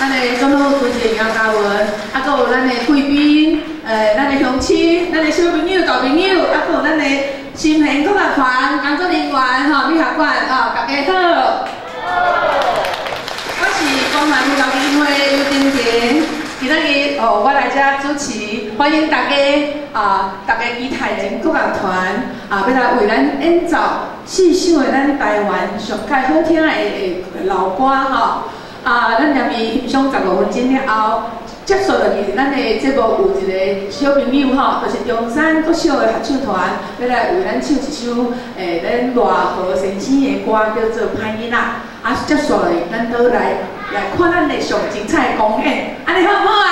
咱的总统主席杨嘉文，啊，搁有咱的贵宾，咱的乡亲，咱的小朋友、大朋友，啊，搁有咱的新平工作团工作人员吼，美学馆吼，大家好。我是公园交警会刘丁婷，今仔日我来遮主持，欢迎大家大家期待的国乐团要来为咱演奏四首的咱台湾上介好听的老歌吼。咱念伊欣赏15分钟了后，接续落去咱的节目有一个小朋友吼，就是中山国小的合唱团，要来为咱唱一首咱热河先生的歌，叫做《歹囡仔》。接续落去，咱倒来看咱的上精彩的公演，安尼好唔好啊？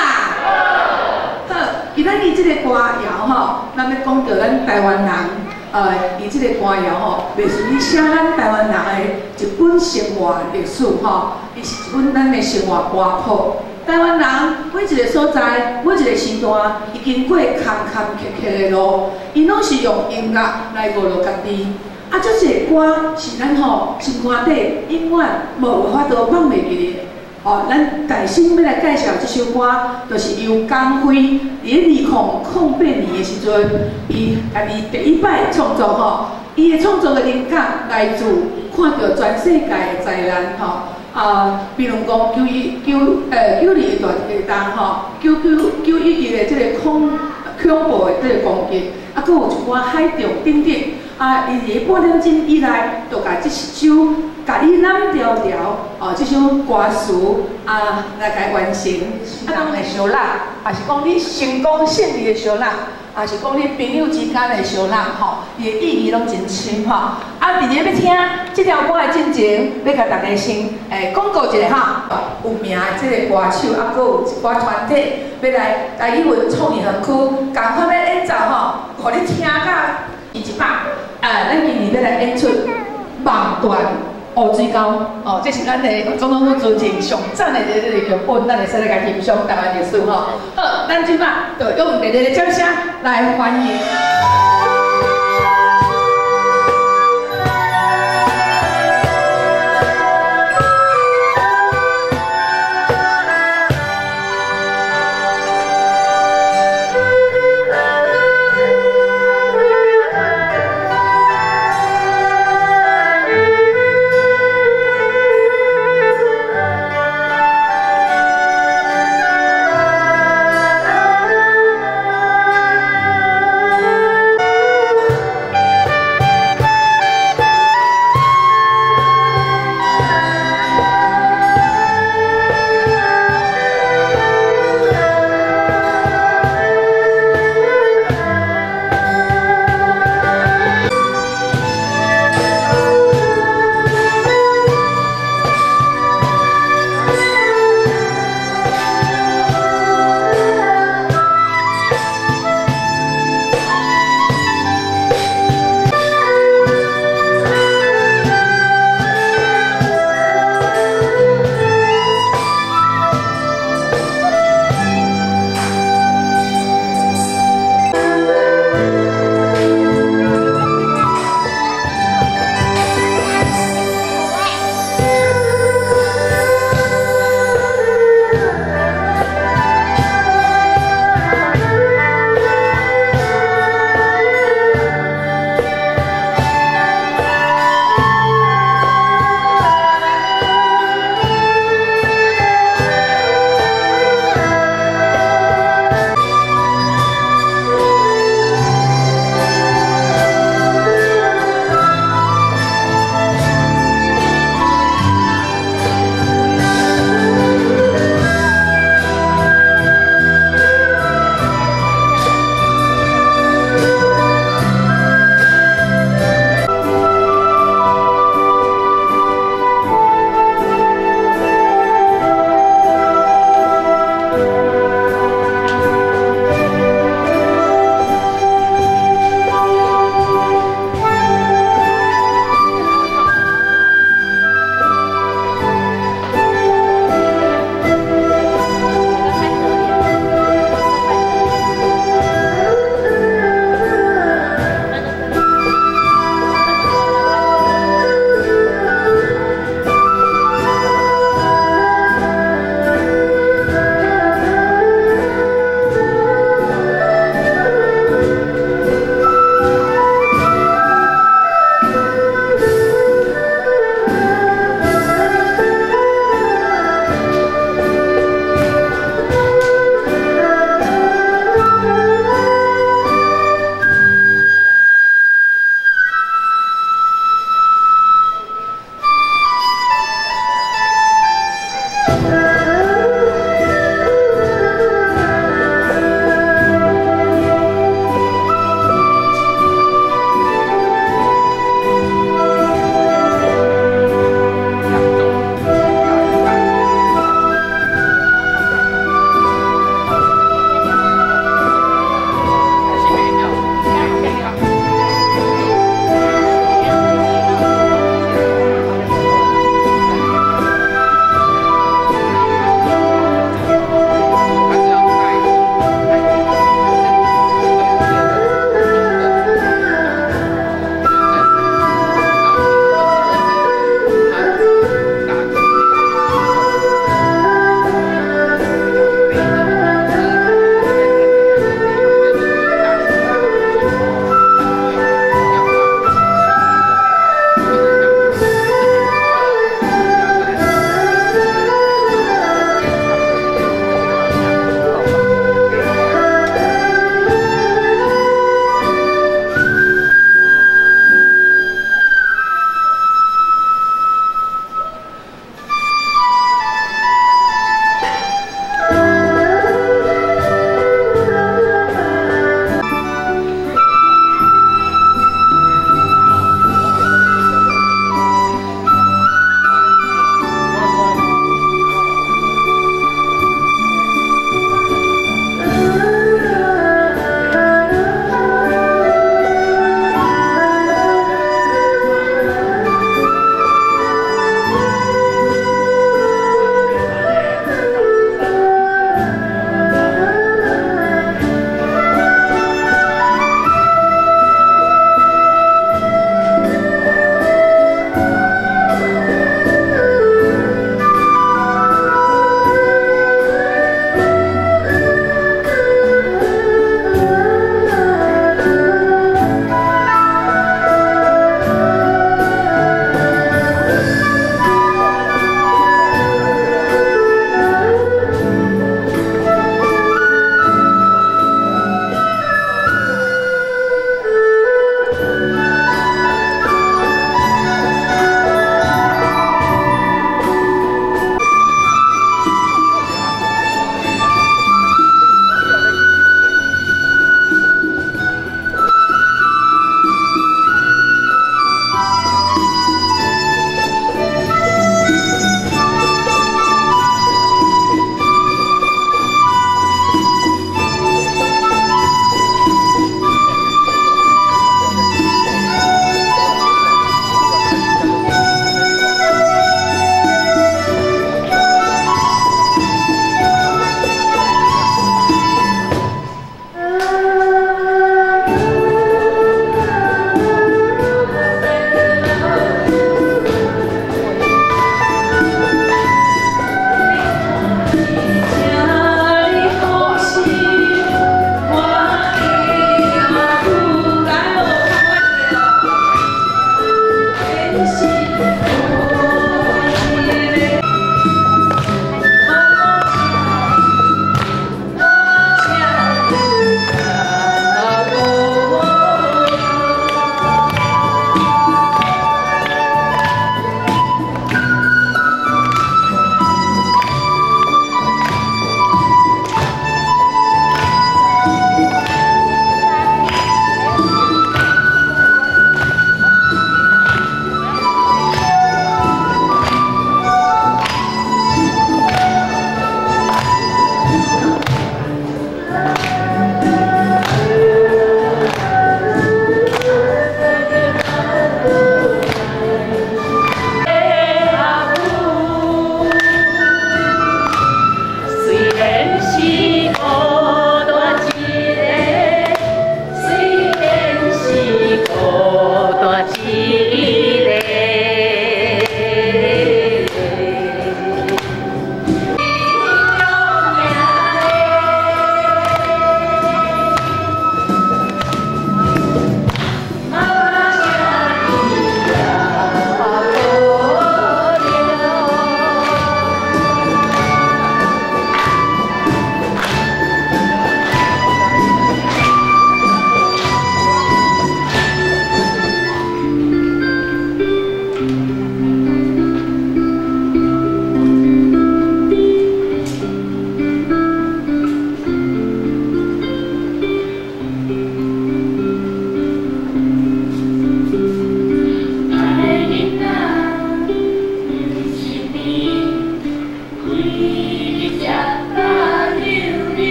好，今仔日这个歌谣吼，咱要讲到咱台湾人。伊即个歌谣吼，袂是你写咱台湾人的一本生活历史吼，伊是一本咱的生活歌谱。台湾人每一个所在，每一个时段，伊经过坎坎坷坷的路，伊拢是用音乐来娱乐家己。这个歌是咱吼心肝底永远无法度放袂记的。咱大心要来介绍这首歌，就是由江辉伫2008年的时阵，伊家己第一摆创作吼，伊的创作的灵感来自看到全世界的灾难吼，比如讲92大地震吼，911的这个恐怖的这个攻击，搁有一寡海中等等，伊伫半点钟以内，就甲这首。甲你揽条条这首歌词来甲完成。人的相让，也是讲你成功胜利的相让，也是讲你朋友之间的相让吼，伊的意义拢真深吼。伫咧要听这条歌的进前，要甲大家先广告一下吼，有名的这个歌手，搁有一寡团体要来台语文创意园区，共款要演奏吼，互你听甲一百。咱今年要来演出梦断。乌水沟这是咱的总统府主席上赞的这个剧本，咱会使来甲欣赏台湾历史吼。好，咱即摆就用热烈的掌声来欢迎。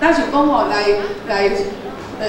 咱想讲吼，来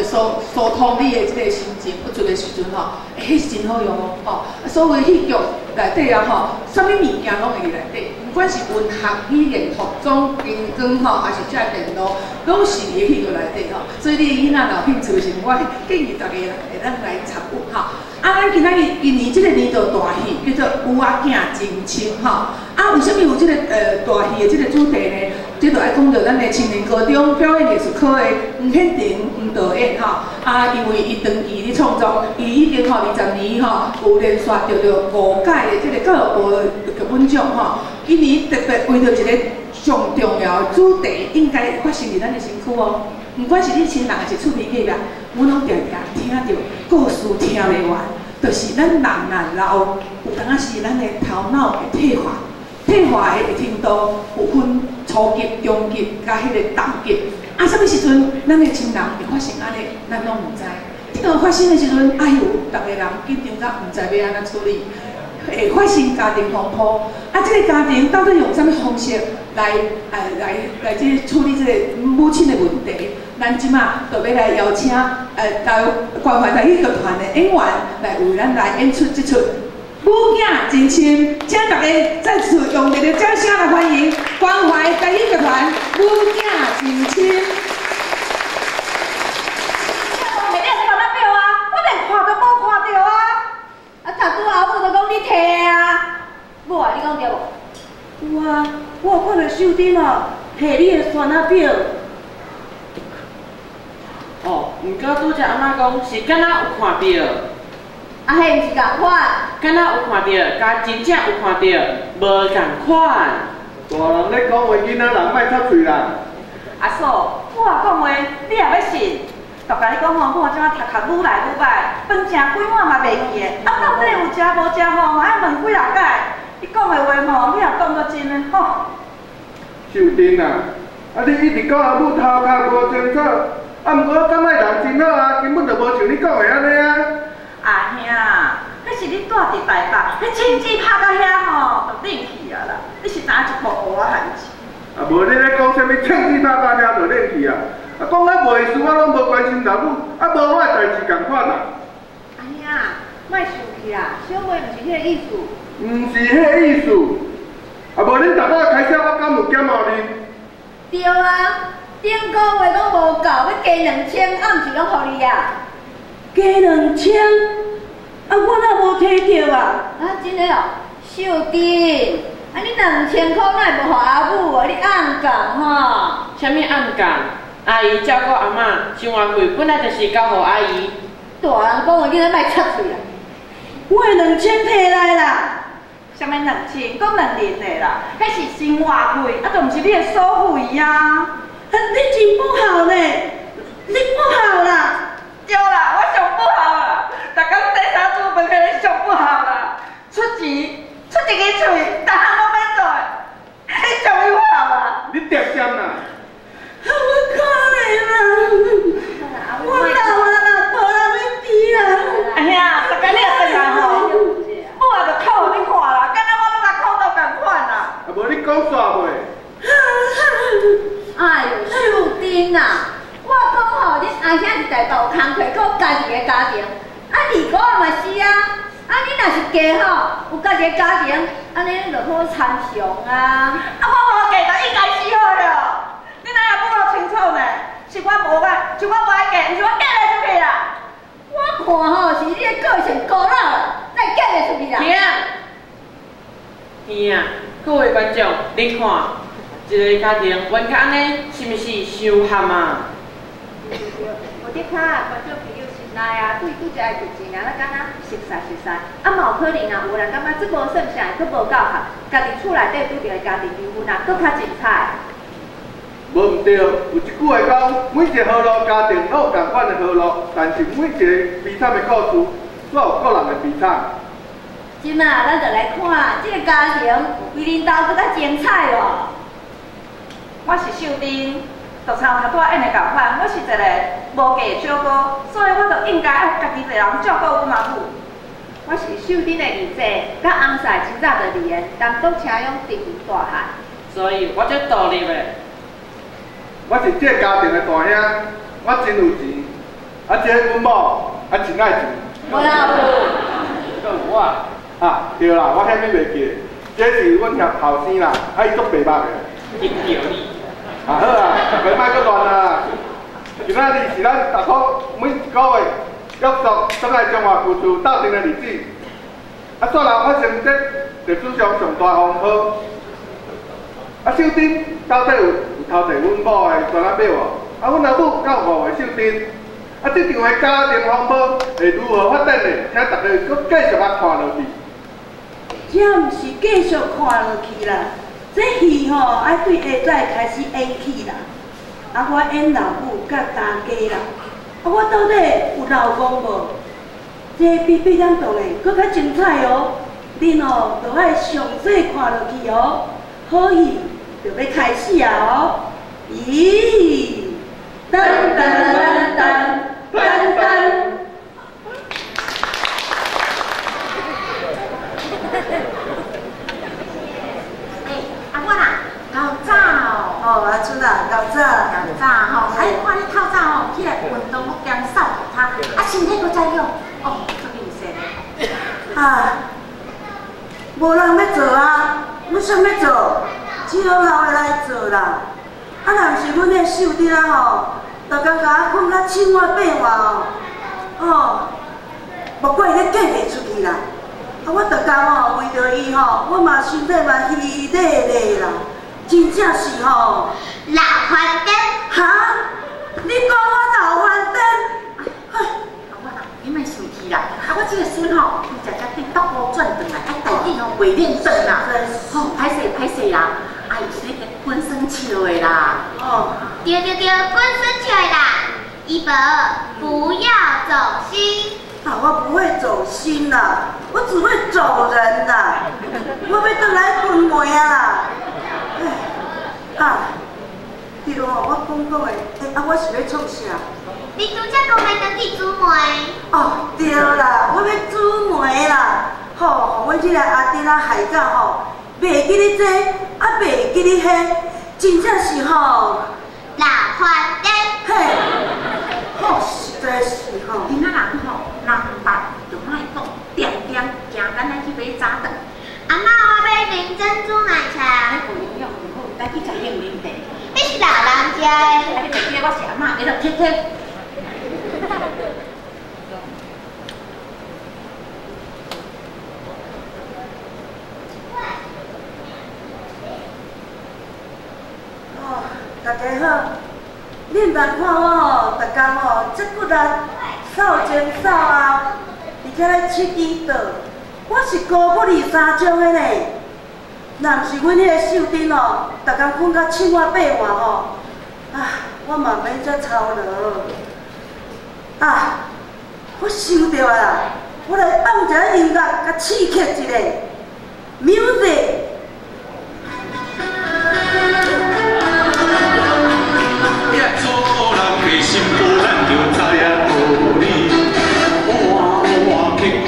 疏通你的即个心情不足的时阵吼，迄是真好用哦。吼，所有戏剧内底啊吼，啥物物件拢会伫内底，不管是文学、语言、服装、灯光吼，还是遮电脑，拢是伫戏剧内底吼。所以你的囡仔若有兴趣的时候，我建议大家会当来参与吼。啊，咱今仔日今年即个年度大戏叫做《有仔囝真亲》吼。啊，为什么有即个大戏的即个主题呢？这就爱讲到咱的青年高中表演艺术科的黄显婷黄导演吼。啊，因为伊长期咧创作，伊已经吼20年吼有连续得到5届的即个教育部的剧本奖吼。今年特别为着一个上重要的主题，应该发生伫咱的身躯哦。不管是你亲人还是厝边隔壁，我拢常常听到故事听袂完，就是咱人老有当是咱的头脑会退化，退化的程度有分初级、中级，甲迄个重级。啊，什么时阵咱的亲人会发生安尼，咱拢唔知。这个发生的时阵，哎呦，大家人紧张到唔知要安怎处理，会发生家庭风波。啊，这个家庭到底用什么方式来这处理这个母亲的问题？咱即马就要来邀请关怀台语剧团的演员来为咱来演出这出《母囝真亲》，请大家再次用热烈掌声来欢迎关怀台语剧团《母囝真亲》。母啊，你讲对无？有啊，我有看到秀珍哦，摕你的酸仔表。哦，毋过拄则阿嬷讲是敢若有看到。啊，迄毋是共款。敢若有看到，甲真正有看到，无共款。大人咧讲话，囡仔人莫插嘴啦。阿嫂，我讲话你也要信？就甲你讲吼，我即摆读愈来愈歹，饭食几碗嘛袂记的，啊到底有食无食吼，嘛爱问几啊摆。你讲的话吼，你也当作真的吼。秀珍啊，啊你一直讲阿母头壳无清楚，啊毋过我感觉人真好啊，根本就无像你讲的安尼啊。阿兄，迄是你住伫台北，迄亲子拍到遐吼，就冷去啊啦。你是哪一部学我汉字？啊无你咧讲啥物枪支拍到遐就冷去啊？啊讲啊袂事，我拢无关心老母，啊无我的代志共款啦。阿兄，莫生气啦，小妹毋是迄个意思。毋是迄个意思，啊无恁逐摆开销我敢有减互恁？对啊，顶个月拢无够，要加2000，啊毋是拢互你啊？加2000？啊我哪无摕到啊？啊真的哦，秀珍，啊你2000块哪会无互阿母哦？你暗讲吼？啥物暗讲？阿姨照顾阿嬷，生活费本来就是交互阿姨。大人讲话，你咧莫插嘴啦！我的2000摕来啦。啥物2000？讲2年的啦，迄是生活费，啊，就毋是你的所费啊！你真不好呢，你不好啦！对啦，我上不好啦，逐工洗衫煮饭，迄上不好啦，出钱出一个嘴，逐项拢免做，迄上不好啦！你点点啦！我可怜啦，我老啊啦，无人要比啦！哎呀，大家你也回来吼，我也就哭互你看啦，敢若我拢甲哭到共款啦。啊无你讲煞袂？哎呦，秀珍啊，我讲吼，恁阿兄是台北有工课，佮有家己的家庭，啊二姑嘛是啊，啊你若是嫁吼，有家己的家庭，安尼就好参详啊。啊我无嫁就应该死好了，你哪也不够清楚呢？是我无爱，是我无爱嫁，毋是我嫁得出去啦。我看吼是你的个性高冷，才嫁得出去啦。兄啊，各位观众，你看，一个家庭原甲安尼，是毋是伤合啊？有啲看观众朋友心内啊，对拄只爱就钱啊，咱敢若熟悉，啊嘛有可能啊，有人感觉这无算啥，佫无够合，家己厝内底拄着的家庭纠纷啊，佫较精彩。无毋对，有一句话讲，每一个好路家庭都有共款的好路，但是每一个悲惨的故事，都有个人的悲惨。今啊，咱就来看这个家庭为恁兜佫较精彩咯。我是秀珍，就像头拄仔演的共款，我是一个无嫁的小姑，所以我就应该爱家己一个人照顾阮阿母。我是秀珍的二姐，甲翁婿真早就离缘，但都请养直到大汉。所以我就独立的。我是这个家庭的大兄，我真有钱，啊，这个阮某啊真爱钱。无啦有。讲我啊，对啦，我遐物袂记，这是阮遐后生啦，啊伊足白目的。引导你。啊好啊，袂莫阁乱啦。今仔日是咱逐个每一个月约束总爱中华付出斗阵的日子。啊，煞人发生这历史上上大风波。啊，秀珍到底有偷摕阮某的酸仔表无？啊，阮阿母敢有误会秀珍？啊，这场的家庭风波会如何发展呢？请大家搁继续啊看落去。这毋是继续看落去啦，这戏吼爱对下早开始演起啦。啊，我演老母甲大家啦，啊，我到底有老公无？这比咱当的搁较精彩哦。恁哦，就爱详细看落去哦。好戏就要开始啊哦！咦，噔噔噔噔噔噔。孙啊，搞早啦。搞早吼，哎，看你透早吼起来运动，我惊扫涂骹，啊身体佫再用，哦，足认真的。啊，无人要做啊，我想要做，只好留下来做啦。啊，若毋是阮迄秀弟啊吼，逐工甲我困到青蛙变化哦，哦，无怪伊咧嫁袂出去啦。啊，我逐工吼为着伊吼，我嘛身体嘛虚累累啦，真正是吼。老番灯，哈？你讲我老番灯？哎，我啦，你莫生气啦。啊，我这个孙吼，伊常常变倒乌转转来，啊，代志吼袂认真啦。吼，歹势啦，啊，伊是咧滚生笑的啦。哦，对，滚生起来啦！一本不要走心。啊，我不会走心啦，我只会走人啦。我要回来分梅啊！哎，啊，比如吼，我讲的，啊，我是要创啥？你拄则讲要登去煮梅。哦，对啦，我要煮梅啦。吼，阮这个阿弟啊海教吼，袂记你这，啊袂记你迄，真正是吼。老番灯。嘿，好实在是吼。今仔人吼，人捌就莫讲，点行咱来去买早顿。阿嬷，我要啉珍珠奶茶。不用用，唔好，咱去食饮啉茶。你是老人家的。啊，你袂记我是阿嬷，你著贴贴。哦，大家好，恁莫看我吼，逐工吼，这骨力扫前扫后，而且咧七支倒，我是高不离三种的呢。若毋是阮迄个秀珍哦，逐工困到青蛙变化吼，啊，我嘛免遮操劳。啊，我想到啦，我来放一个音乐，甲刺激一下 ，music。心有咱就知影道理，换去困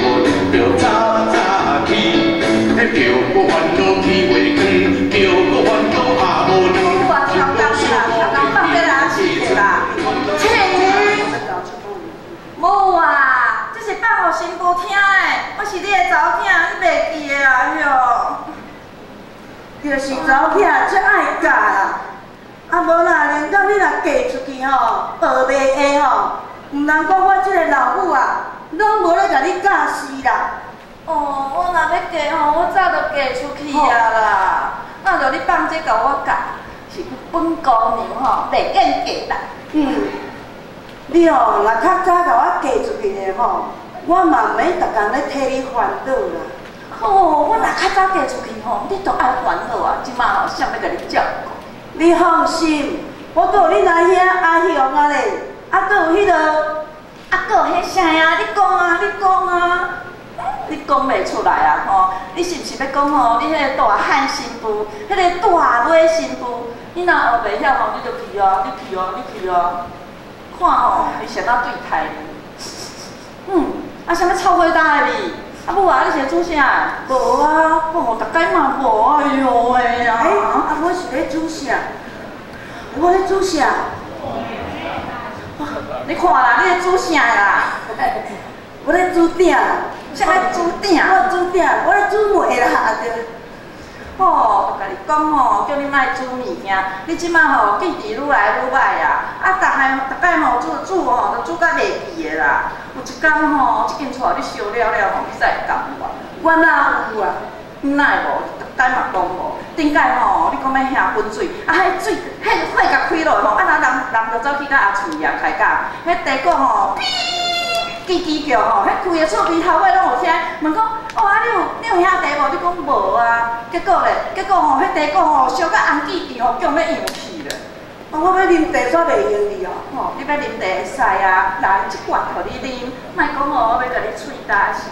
着早早起，叫个烦恼天袂光，叫个烦恼也无亮。超工放在哪去啦？无啊，这是放互新妇听的，我是你的查某囝，你袂记的啊？哟，就是查某囝最爱嫁啦。啊，无啦，连到你若嫁出去吼，学袂下吼，毋通讲我这个老母啊，拢无咧甲你教死啦。哦，我若要嫁吼，我早就嫁出去啊啦。那就你放这甲我教，是本姑娘吼，袂瘾嫁啦。你吼若较早甲我嫁出去的吼，我嘛免逐工咧替你烦恼啦。哦，我若较早嫁出去吼，你都爱烦恼啊，即马吼，谁要甲你照顾？你放心，我搁有你那遐阿雄啊咧，啊搁有迄落，啊搁有迄啥啊？你讲啊，你讲啊，你讲袂出来啊吼！你是毋是要讲吼？你迄个大汉新妇，迄个大尾新妇，你若学袂晓吼，你就去啊，你去啊，你去啊！看吼，你想到对台呢？啊，啥物臭火大的你？啊母啊，你是煮啥？无啊，哦，大概嘛无，哎呦喂啊！啊，我是咧煮啥？我咧煮啥？你看啦，你咧煮啥啦？我咧煮鼎，啥物煮鼎？我煮鼎，我咧煮糜啦，对。吼，甲你讲吼，叫你莫煮物件，你即马吼记忆愈来愈歹啊！啊，逐摆吼煮吼，都煮甲袂记的啦。有一工吼，这间厝你烧了了吼，你才会感觉。我哪有啊？哪会无？逐摆嘛讲无。顶摆吼，你讲要下滚水，啊，迄水，迄火甲开落吼，啊，人就走去甲阿厝爷开讲，迄地锅吼，叽叽叫吼，迄开的厝边头尾拢有声，问讲，哦，啊，你有遐地无？你讲无啊。结果吼，迄地锅吼烧甲红记记吼，叫要扬去咧。我要啉茶煞袂用你哦，吼，你要啉茶会使啊，来一罐互你啉，莫讲哦，我要甲你喙焦死。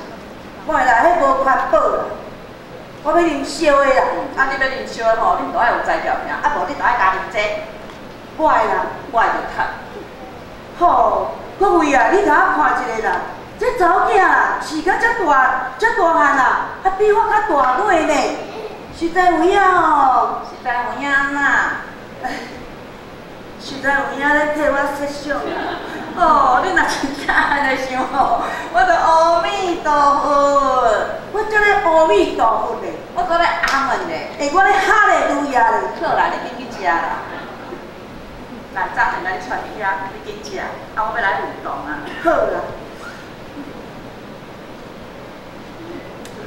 袂啦，迄无环保啦，我要啉烧的啦。啊，你要啉烧的吼，你都爱有材料尔，啊无你都爱加啉这。袂啦，我就趁。吼，各位啊，你甲我看一下啦，这查某囝啦，饲甲遮大汉啦，啊比我较大尾呢，实在有影哦，实在有影呐。实在有影咧替我设想啊！哦，你若真正安尼想吼，我就阿弥陀佛，我叫你阿弥陀佛咧，我叫你阿门咧，我咧哈咧路亚咧，好啦，你紧去食啦。来，早下咱带你遐，你紧食，我要来运动啊。好啦。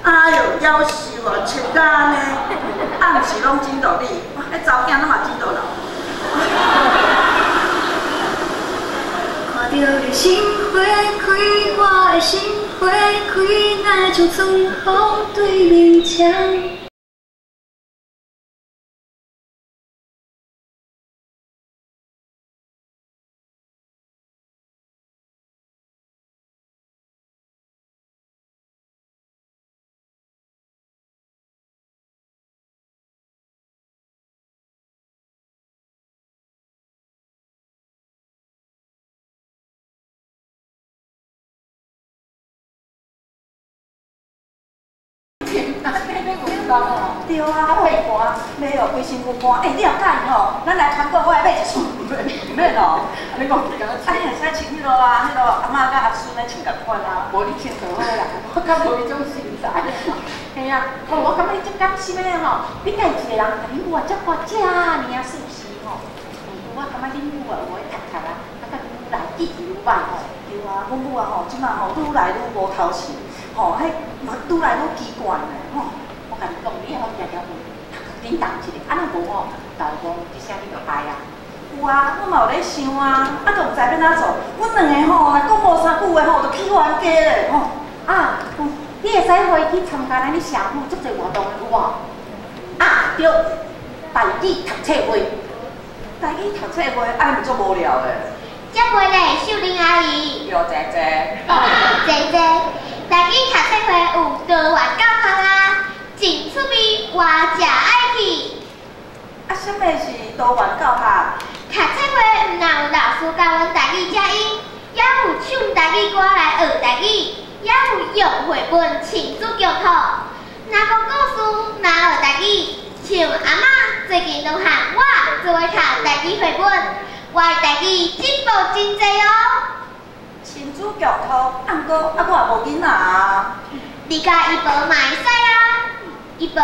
哎呦，夭寿啊，切干呢，暗时拢真道理，迄查某囝拢嘛真道理。看到你心花开，我的心花开，那像春风对面墙。对啊，会寒，买哦，规身躯寒。你有介意吼？咱来团购，我来买一束，唔免哦。你讲，你若使穿迄落啊，迄落阿嬷甲阿孙咧穿共款啊，无你穿就好啦。我较无迄种身材。嘿啊，我感觉你真甘心的吼，你家一个人，甲恁母啊，遮大遮尔啊，是不是吼？我感觉恁母啊，有咧读读啊，甲恁母来记忆愈歹吼。对啊，阮母啊吼，即马吼愈来愈无头绪，吼，迄愈来愈奇怪咧吼。我甲你讲，你好常常问，恁同一个，安尼无吼，老公即声你就爱啊？有啊，我嘛有咧想啊，就毋知要哪做。阮两个吼，若讲无啥久的吼，就去冤家咧吼。啊，你会使回去参加咱咧社府足侪活动的有无？啊，对，台语读册会，台语读册会，安尼毋足无聊的。接袂咧，秀玲阿姨。有姐姐。姐姐，台语读册会有多元教学啊。真趣味，我真爱去。啊，什么是多元教学？读册会毋但有老师教阮台语正音，也有唱台语歌来学台语，也有用绘本亲子剧课。若讲故事，若学台语，像阿嬷最近都喊我做伙读台语绘本，我的台语进步真济哦。亲子剧课，毋过我也无囡仔啊。你甲伊无嘛会使啊？伊无毋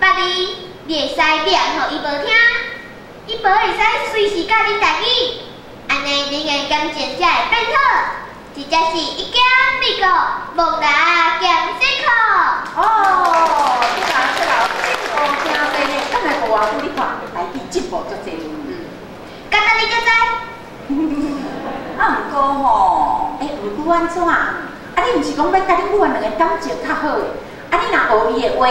捌你，你会使念互伊无听，伊无会使随时教你台语，安尼恁的感情才会变好。这才是一家美国木兰强势课。哦，你看这老进步真多呢，敢会无啊？你看台语进步足济。敢若你才知？啊，毋过吼，有句安怎啊？你毋是讲要甲恁母两个感情较好诶？你若学伊的话，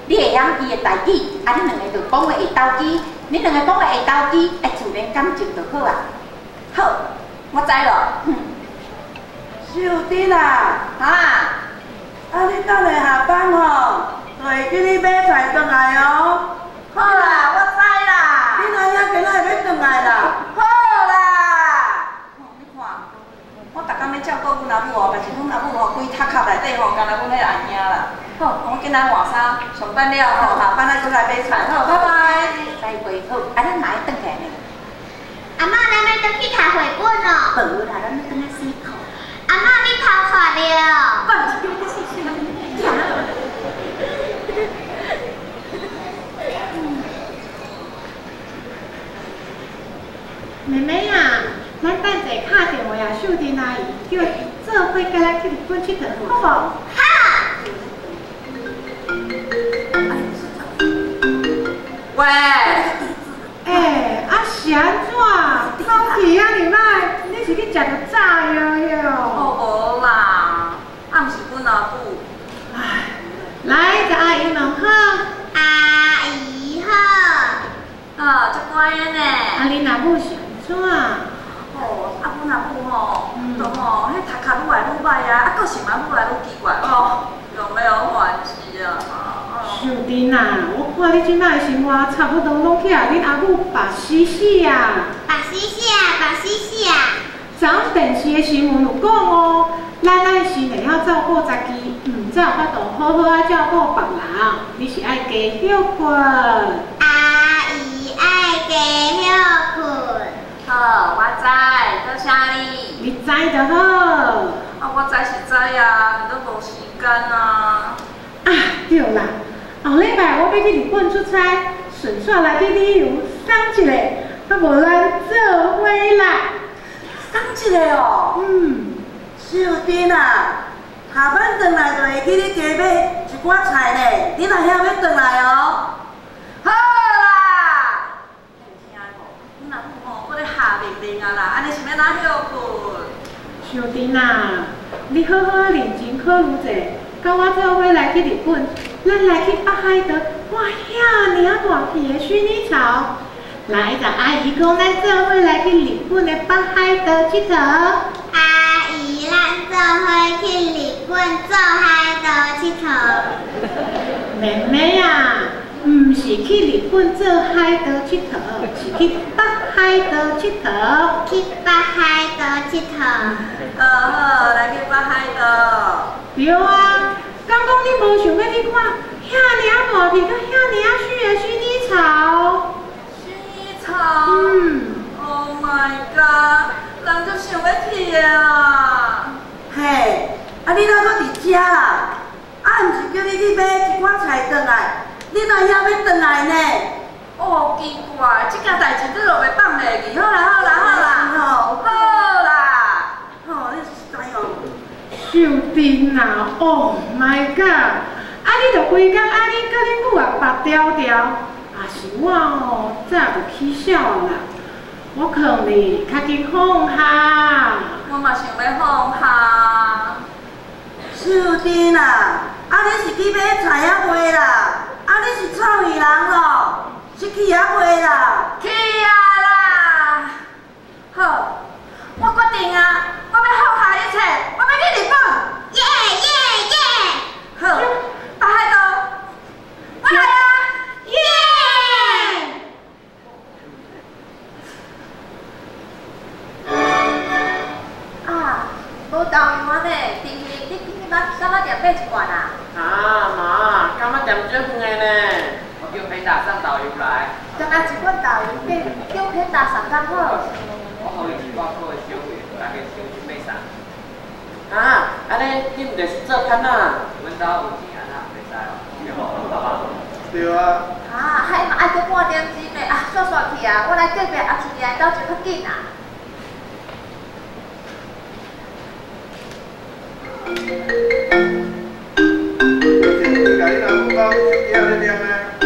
你会晓伊的台语，恁两个就讲话会投机，恁两个讲话会投机，自然感情就好啊。好，我知了。秀珍啊，你等下下班吼，就会叫你买菜转来哦。好啦，我知啦。你哪遐今仔会要转来啦？好啦。你看，我逐工咧照顾阮阿母哦，但是阮阿母吼规塔壳内底吼，干那阮迄阿兄啦。好，我今仔换衫，上班了吼，下班了再来买菜。好，拜拜。再会。好，咱哪会转来呢？阿嬷，咱要转去读绘本哦。无啦，咱要转来洗头。阿嬷，你头发了？我毋是叫你洗洗。妹妹啊，咱等下打电话啊，秀珍阿姨叫伊做伙甲咱去日本佚佗，好无？好。喂。是安怎？空气遐尼歹，你是去食着炸药哟？无啦，毋是阮阿母。唉，来，甲阿姨弄好。阿姨好。足乖的呢。恁阿母是安怎？阮阿母吼，就吼，迄头壳愈来愈歹啊，个性嘛愈来愈奇怪哦，有没有关系啊？秀珍啊，我看你即摆的生活差不多拢去啊，恁阿母白死死啊！白死死啊，白死死啊！昨昏电视的新闻有讲哦，咱爱先会晓照顾家己，才有法度好好啊照顾别人。你是爱加休困。阿姨爱加休困。好我知，多谢你。你知就好。啊，我知是知啊，都无时间啊。啊，对啦，后礼拜我要去日本出差，顺便来去旅游赏一个，啊无咱做伙来。赏一个哦。小丁啊，下班回来就会去你家买一寡菜呢，你若遐要回来哦。好啦。听无？你若吼，我咧下命令啊啦，安尼是要哪休困？小丁啊，你好好认真考虑者，甲我做伙来去日本，咱来去北海道，哇遐尔大片的薰衣草。来，甲阿姨讲，咱做伙来去日本的北海道佚佗。阿姨，咱做伙去日本做海岛佚佗。妹妹啊，唔是去日本做海岛佚佗，是去北海道佚佗。去北海道佚佗。好，来去北海道。对啊，刚讲你无想要去看遐尔大片、甲遐尔水的薰衣草。Oh my god！ 人就想要去的啦。嘿，啊你哪搁伫遮啦？啊，毋是叫你去买一寡菜回来，你哪遐要回来呢？哦，奇怪，这件代志你就袂放袂记。好啦，好啦，好啦，好啦，吼，你是知哦。秀珍啊 ，Oh my god！ 啊，你着规工啊，你甲恁母啊白条条。啊是我哦，早就起痟啦，我劝你较紧放下。我嘛想要放下。秀珍啊，啊你是去买菜仔卖啦？啊你是臭鱼人哦，是去仔卖啦？去啊啦！好，我决定啊，我要放下一切，我要去日本。耶耶耶！好，北海道，我来啊！耶！啊，无豆圆呢？甜甜，你今日干嘛店买一罐啊？啊妈，干嘛店这远的呢？我叫平达送豆油来。就拿一罐豆油叫平达送刚好。我予伊一寡好的小费，大家小心买啥？啊，安尼你毋就是做摊啊？阮兜有钱啊，袂使哦。对啊。啊，还嘛爱搁半点钟呢，啊，煞去啊！我来隔壁阿叔来斗就较紧啊。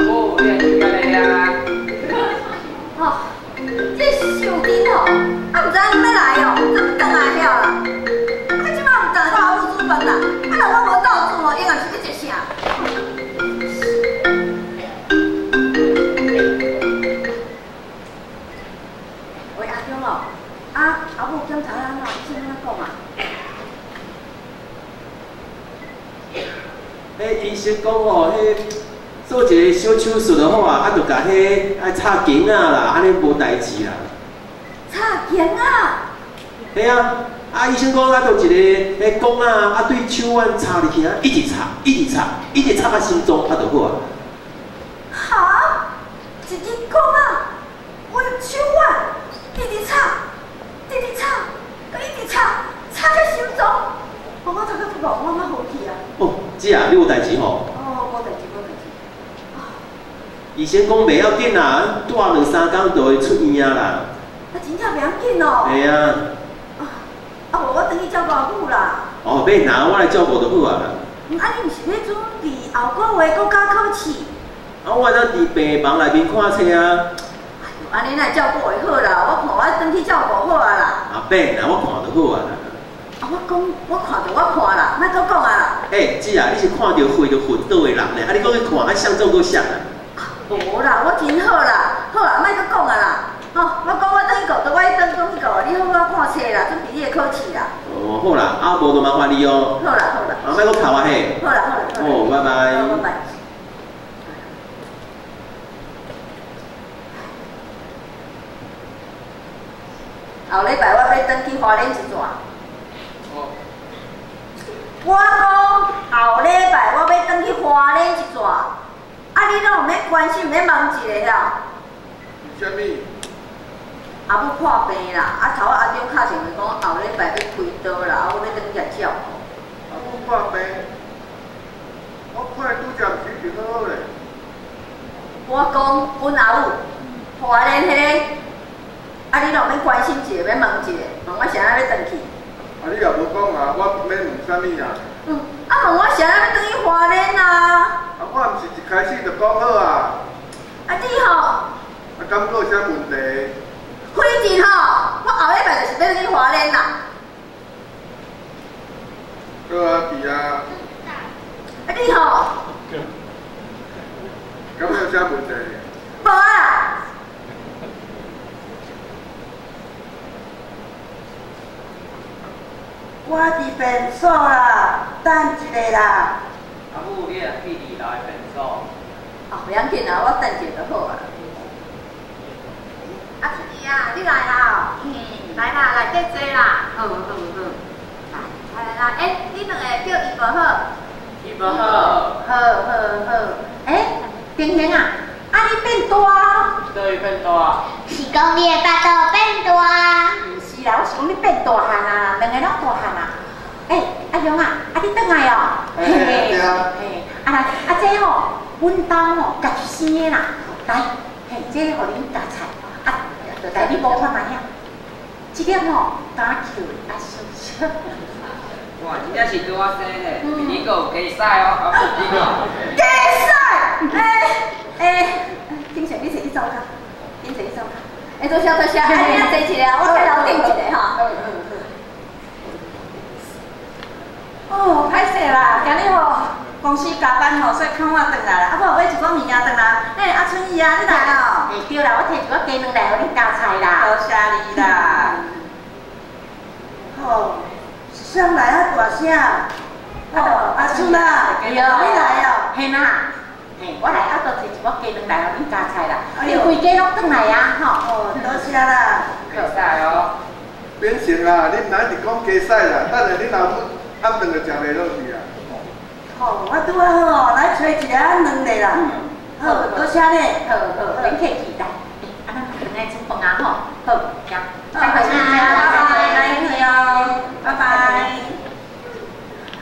哦，你是家己啊？哦，这是秀珍哦，啊，毋知影要来哦，怎么转来了啦？啊，即摆毋转来，我有煮饭啦。啊，若我无斗煮哦，应该是要食啥？喂，阿中哦，阿母检查安怎？医生安怎讲啊？迄医生讲吼，迄做一个小手术就好啊，啊，就甲迄爱插筋啊啦，安尼无代志啦。插筋啊？嘿啊，啊医生讲啊，就一个迄管啊，啊对手腕插入去啊，一直插，一直插，一直插到心脏啊就好啊。哈？一支管啊，阮手腕一直插，一直插，佮一直插，插到心脏。我这个不讲，我哪好去啊？哦，姐啊，你有代志吼？哦，无代志，无代志。医生讲袂要紧啦，住2、3天就会出院啊啦。啊，真正袂要紧哦。嘿啊。啊，无我等去照偌久啦。哦，免拿，我来照顾就好啊啦。啊，你毋是要准备后个月国家考试？啊，我才伫病房内面看册啊。哎呦，安尼哪照顾会好啦？我看我等去照顾好啊啦。啊，免啦，我看就好啊啦。啊，我讲，我看着我看啦，莫搁讲啊啦。嘿，姐啊，你是看到血就昏倒的人呢，啊，你讲去看，啊，相中搁相啊。无啦，我真好啦，好啦，莫搁讲啊啦。吼，我讲我等去顾，我等去顾，你好我看册啦，准备你的考试啦。哦，好啦，啊，无就麻烦你哦。好啦，好啦。啊，莫搁哭啊嘿。好啦，好啦，好啦。哦，拜拜。好，拜拜。后礼拜我要转去花莲一转。我讲后礼拜我要转去花莲一转，啊，你拢毋免关心，毋免忙一个了。什么？啊，阿母破病啦，啊头阿中敲电话讲后礼拜要开刀啦，我要转去照顾。阿母破病，我看拄则是就好好咧。我讲阮阿母，华联迄个，啊你若免关心一下，免问一下，问我啥要转去。啊你也无讲啊，我免问啥物啊。啊问我啥要转去华联啊？啊我毋是一开始就讲好啊。啊你吼？啊敢阁有啥问题？反正吼，我后礼拜就是要转去华联啦。好啊，去啊。啊你吼？敢有啥问题？无啊。我伫便所啦，等一下啦。阿母，你若去2楼的便所。哦，袂要紧啊，我等一下就好啊。阿春姨啊，你来啦？来啦，来得坐啦。好。来，你两个叫伊无好？伊无好。好。婷婷啊，啊你变大？倒位变大？是讲你的巴肚变大？毋是啦，我是讲你变大汉啊，两个拢大汉啊。阿勇啊，你转来哦。对啊。来，这吼，阮兜吼家己生的啦。来，这互恁夹菜。就带你无看卖呀，这粒吼打球小。哇，真正是拄我生的，比你阁有加赛哦，你看。加赛？景璇，你坐去走卡，多谢。你啊坐一下，我替楼顶一下哈。哦，歹势啦，今日吼公司加班吼，所以较晚转来啦。我买一寡物件转来。阿春姨啊，你来哦。对啦，我摕一寡鸡卵来互恁加菜啦。多谢你啦。哦，上来啊大声。阿春啊，你来哦。嘿啦。我来啊，多摕一寡鸡卵来互恁加菜啦。你规家拢转来啊，吼。多谢啦。加赛哦。变成啊，你毋通一直讲加赛啦，等下恁阿母暗顿就食袂落去啊。我拄啊好，来找一个2个啦。好，多谢你。好，恁客气啦。咱来煮饭啊吼。好，行。拜拜，来去哦，拜拜。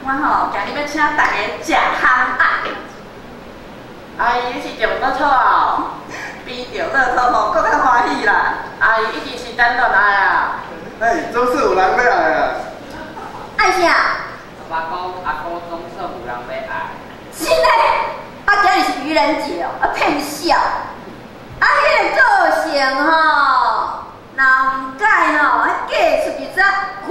我吼今日要请大家食烘鸭。阿姨，你是中乐透哦？比中乐透吼更较欢喜啦。阿姨一直是等落来啊。总是有人要来啊。爱啥？阿哥总算有人要爱。是嘞，今日是愚人节哦，骗笑。迄个造型吼，若唔改吼，嫁出去则快。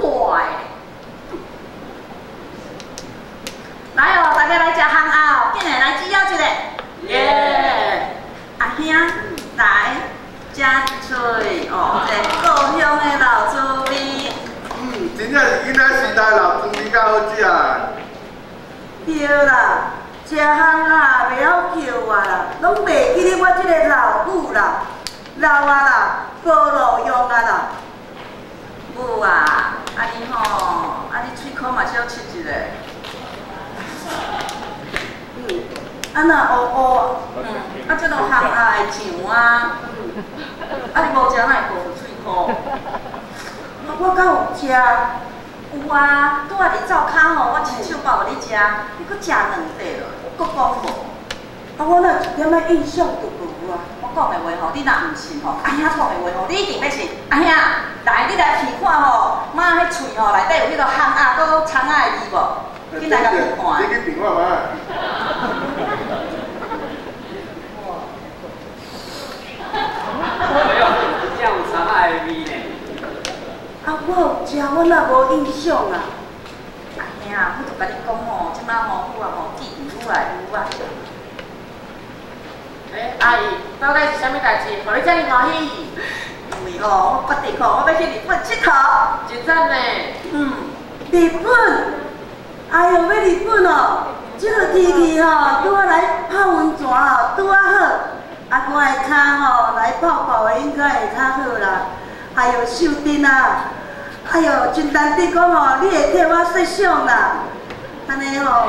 来哦，大家来食烘鸭哦，紧来指邀一个。耶！阿兄，来食一喙哦，这故乡的老滋味。真正是囡仔时代老滋味较好食。对啦，食烘鸭袂晓叫我啦，拢袂记得我这个老母啦，老啊啦，无路用啊啦。母啊，你吼，你喙口嘛是要切一个。若乌，这落烘鸭的酱啊，你无食哪会无喙口？我敢有食，有啊，拄仔伫灶骹吼，我亲手包互你食，你搁食2块咯，搁讲无？我哪一点仔印象都无啊！我讲的话吼，你若唔信吼，阿兄讲的话吼，你一定要信。阿兄，来，你来闻看吼，妈迄喙吼内底有迄个烘鸭搁葱仔的味无？紧来甲闻看。你去闻看嘛。哎呦，这样有葱仔的味呢。我有食，我哪无印象啊？阿兄，我就甲你讲吼，即摆吼有啊吼，记忆愈来愈啊。阿姨，到底是啥物代志，互你遮尔欢喜？因为吼，我决定吼，我要去日本佚佗。真赞呢。日本，哎呦，要日本哦！这个天气吼，拄仔来泡温泉哦，拄仔好。我的脚吼来泡泡的应该会较好啦。还有手灯啊，真难得讲吼，你会替我摄相啦，安尼吼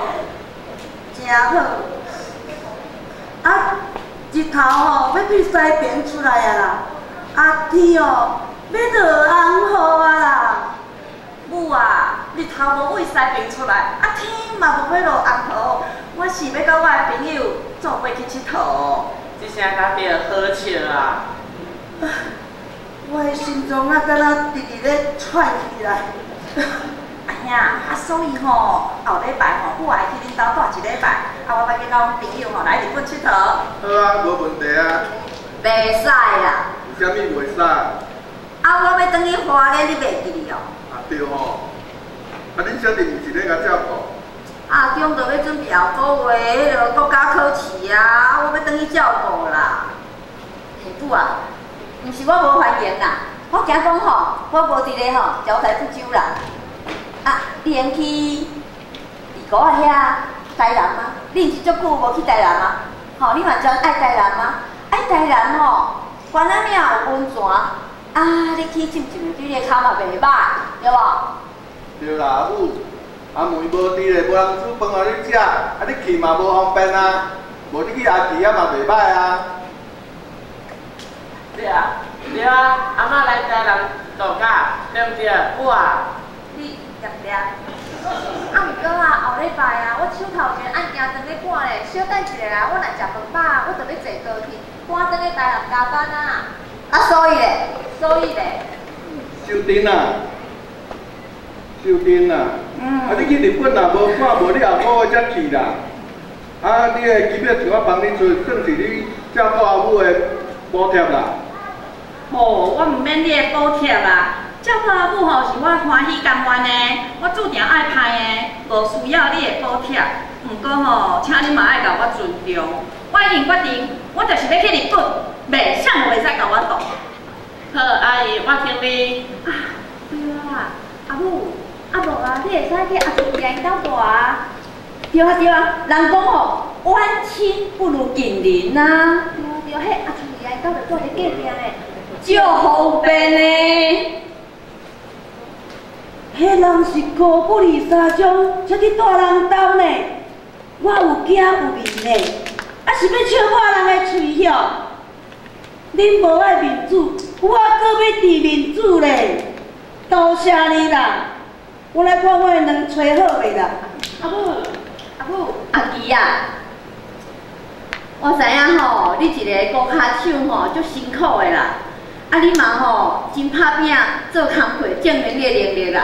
真好。日头吼要比西边出来啊啦，天哦要落红雨啊啦！母啊，日头无位西边出来，啊天嘛无要落红雨，我是要甲我的朋友做伙去佚佗。这声较着好笑啊！我的心脏啊，敢若直直咧喘起来。哎呀，所以吼，后礼拜吼，我会去恁兜住一礼拜，我要去甲阮朋友吼来日本佚佗。好啊，无问题啊。袂使啦。啥物袂使？我要转去花莲，你袂记哩哦？对吼。恁小弟毋是咧甲照顾？中就要准备后个月迄个国家考试啊，我要转去照顾啦。下母啊，毋是我无欢迎啦，我惊讲吼，我无伫咧吼招待不周啦。你用去二姑啊遐台南吗？你毋是足久无去台南吗？吼，你嘛真爱台南吗？爱台南吼，关仔岭有温泉，你去浸浸水，你的脚嘛袂歹，对无？对啦，阿母，门无伫咧，无人煮饭互你食，你去嘛无方便啊。无你去阿奇嘛袂歹啊。对啊，阿嬷来台南度假，对不对？我啊。你对不对？毋过后礼拜我手头前案件转咧赶咧，小等一下啦，我若食饭饱，我就要坐高铁，赶转咧台南加班啊。所以咧。收丁啊！你去日本啊，无看无你后个月才去啦。你的机票钱我帮你出，算是你照顾阿母的补贴啦。我毋免你的补贴啦。照顾阿母吼是我欢喜甘愿的，我注定爱拍的，无需要你的补贴。毋过吼，请你嘛爱甲我尊重。我已经决定，我就是要去日本，袂啥袂使甲我挡。好，阿姨，我听你。对啊，阿母，无你会使去阿叔爷因兜住啊。对啊，人讲吼，远亲不如近邻啊。对，迄阿叔爷因兜就住伫隔壁的，足方便的。迄人是高不离三种，才去住人兜呢。我有惊有面呢，是要笑破人的喙晓。恁无爱民主，我搁要治民主咧。多谢你啦，我来看我的卵找好未啦？阿母，阿琪啊，我知影吼，你一个高卡手吼，足辛苦的啦。你嘛吼真拍拼做工课，证明你的能力啦。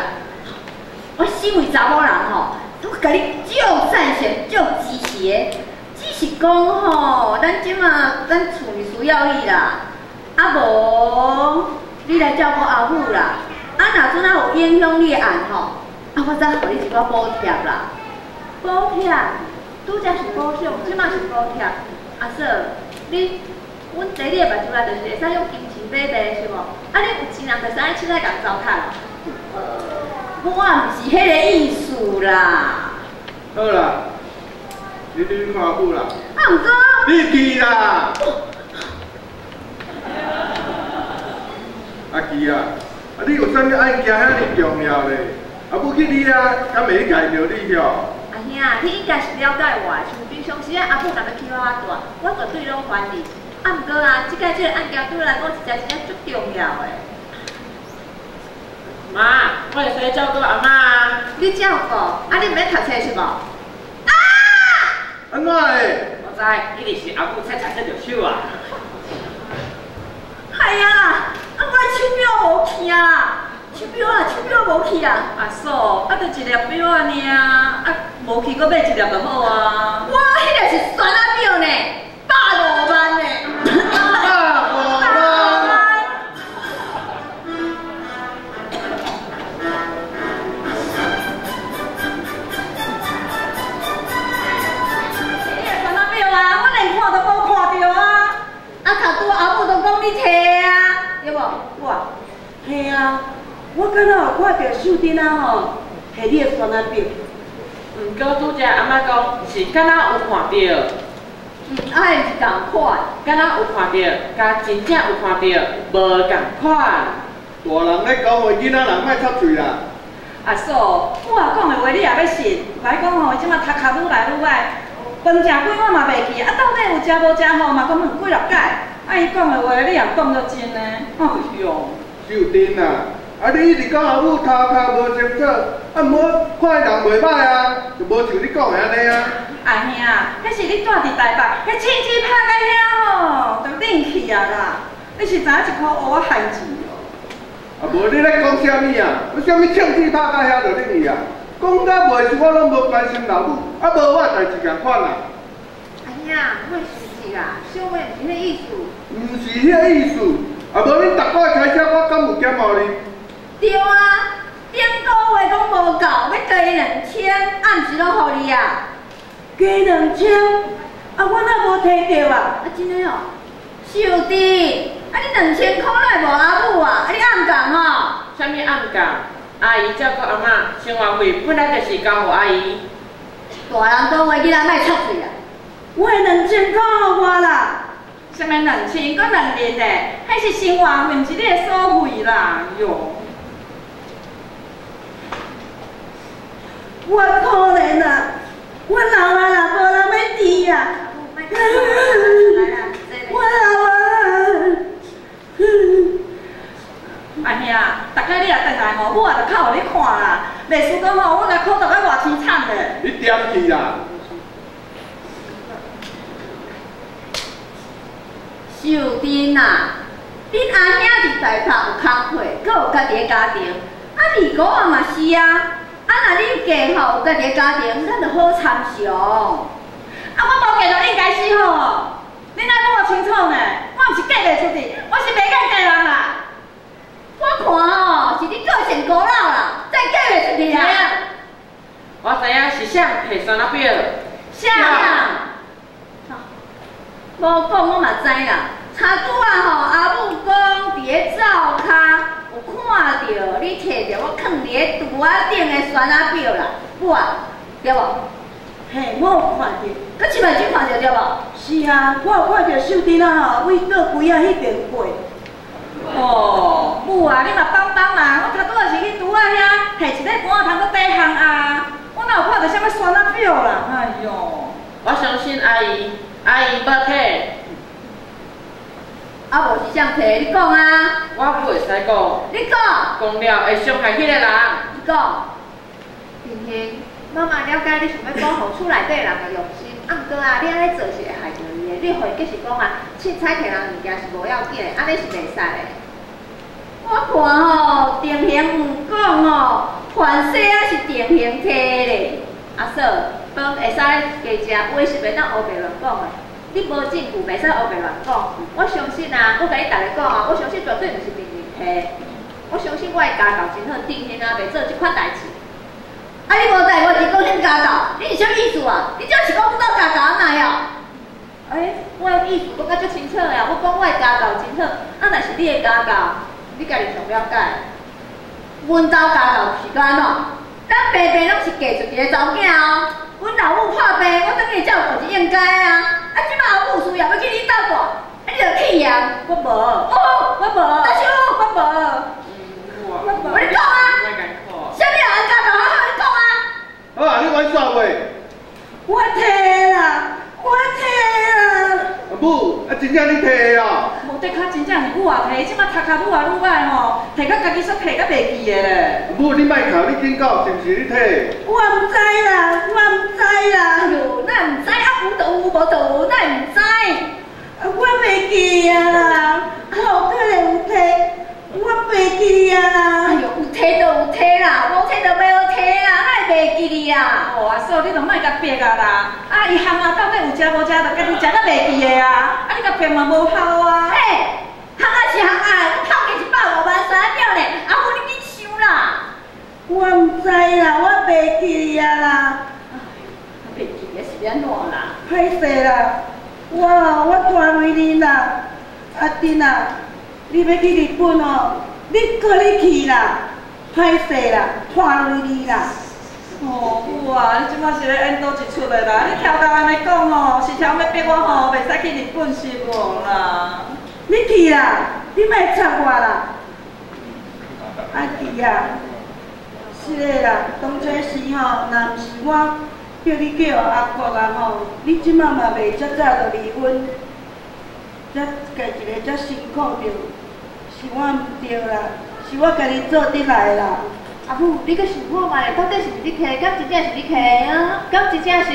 我身为查某人吼，我甲你足赞成、足支持的。只是讲吼，咱即马咱厝里需要你啦，无你来照顾阿母啦。若阵有影响你的案吼，我再互你一寡补贴啦。补贴，拄则是补偿，即马是补贴。阿嫂，阮第你的目睭内就是会使用金钱买卖，是无？你有钱人就使凊彩甲糟蹋啦。我毋是迄个意思啦。好啦，你去看阿母啦。毋过。你去啦。阿琪啊，你有啥物案件遐尼重要咧？母去你敢袂去介绍你哦？阿兄，你应该是了解我，像平常时阿母若要去我住，我绝对拢欢迎。毋过即个案件对我来讲，实在是足重要的。妈，我会使照顾阿嬷。你照顾？你毋免读册是无？安怎嘞？我知，一定是阿母菜着手啊。哎呀，我手表无去啊！手表无去啊！阿嫂，就一粒表啊尔，无去，搁买一粒就好啊。哇，迄个是旋仔表呢，150万呢。嘿啊，我敢若有看到手顶吼，系你的旋仔表。毋过拄则阿嬷讲是敢若有看到。是同款。敢若有看到，甲真正有看到无同款。大人咧讲话，囡仔人莫插嘴啦。阿嫂，我讲的话你也要信。来讲吼，即马读壳愈来愈歹，饭食几碗嘛袂去，到底有食无食吼嘛，讲问几落摆。伊讲的话你也当作真呢？哎呦！就定啊！啊，你一直讲阿母头壳无清楚，啊，唔好看人袂歹啊，就无像你讲的安尼啊。阿兄，迄是你住伫台北，迄青枝拍到遐吼，就冷去啊啦！你是知影1箍乌我害钱哦？啊，无你咧讲啥物啊？你啥物枪支拍到遐就冷去啊？讲到袂是我拢无关心老母，啊无我代志共款啦。阿兄，莫生气啦，小妹毋是迄意思。毋是迄个意思，啊无你逐摆开车，我敢有减互你？对啊，顶个月讲无够，要加2000，按时拢互你啊。加2000，啊我哪无摕到啊？啊真诶哦，秀弟，啊你2000块哪会无阿母啊？啊你暗讲吼？啥物暗讲？阿姨照顾阿嬷，生活费本来就是交互阿姨。大人讲话，囡仔莫插嘴啦。我2000块互我啦。啥物2000？搁2日嘞？迄是生活费，毋是你的所费啦，哟。我可怜啊！我老啊啦，无人要治啊！我老啊！阿兄，大概你也回来吼，我也着靠互你看啦。袂输讲吼，我甲苦读到偌凄惨嘞。你点去啦！秀珍啊，恁阿兄伫台北有工课，阁有家己的家庭，啊二姑啊嘛是啊。啊，若恁家吼有家己的家庭，咱着好参详。啊，我无嫁着应该死吼，恁爱问我清楚呢。我毋是嫁袂出去，我是袂嫁嫁人啦。我看吼是你个性古老啦，才嫁袂出去啦。我知影是啥摕酸仔表。啥啦？无讲我嘛知啦。差拄啊吼，阿母讲伫咧灶骹。有看到你摕着我放伫咧厨仔顶的酸仔表啦，母啊，对无？嘿，我有看到，搁亲目睭看到对无？是啊，我有看到秀珍啊吼，为倒柜啊迄边过。哦，母啊，你嘛帮帮忙，我头拄仔是去厨仔遐摕一个盘通搁底项啊，我哪有看到啥物酸仔表啦？哎哟，我相信阿姨，阿姨要摕。啊，无是谁摕？你讲啊！我袂使讲。你讲。讲了会伤害迄个人。你讲。婷婷，妈妈了解你想要保护厝内底人的用心，啊，毋过啊，你安尼做是会害着伊的。你回计是讲啊，凊彩摕人物件是无要紧的，安尼是袂使的。我看吼，定型毋讲吼，凡世啊是定型摕咧。阿嫂，饭会使加食，话是袂当黑白乱讲的。你无证据，袂使黑白乱讲。我相信啊，我甲你逐个讲啊，我相信绝对毋是定型摕。我相信我的家教真好，定型啊袂做即款代志。啊，你无知我是讲恁家教，你是啥意思啊？你就是讲不到家教安尼哦？我的意思讲甲足清楚呀，我讲我的家教真好，啊，若是你的家教，你家己上了解。阮兜家教是安怎？咱平平拢是嫁出去的查某囝哦。阮老母破病，我等伊照顾是应该啊。啊，即摆老母需要要去恁斗住，啊，你着去呀？我无。我无。但是我无。我你讲啊！啥物人家教好好你讲啊！好啊，你玩耍袂？我摕啦，我摕啦。阿母，啊真正你摕的哦？无得较真正是我摕，即摆头壳愈来愈歹吼，摕到家己煞摕到袂记的咧。阿母，你莫哭，你紧讲是毋是你摕？我毋知啦，我毋知啦。哎呦，咱毋知啊，有就有，无就无，咱毋知。我袂记啊啦，我有可能有摕，我袂记啊啦。哎呦，有摕就有摕啦，无摕就袂有摕啦，哪会袂记哩啊？哦，阿嫂，你著莫甲逼啊啦。啊，伊项啊到底有食无食，著家己食到袂记的啊。啊，你甲逼嘛无效啊。嘿，项啊是项啊，我头家150万3秒呢，阿母你紧想啦。我毋知啦，我袂记啊啦。袂记的是安怎啦？歹势啦，我拖累你啦，阿珍啊，你要去日本哦，你去啦，歹势啦，拖累你啦。哦，母啊，你即摆是咧演倒一出的啦？你挑工安尼讲吼，是挑要逼我吼，袂使去日本是无啦？你去啦，你莫插我啦。阿弟啊，是的啦，当初时吼，若毋是我叫你叫阿国啊吼，你即摆嘛袂遮早就离婚，遮家一个遮辛苦着，是我唔对啦，是我家己做得来啦。阿母，你搁想看嘛？到底是毋是你摕？敢真正是你摕啊？敢真正是？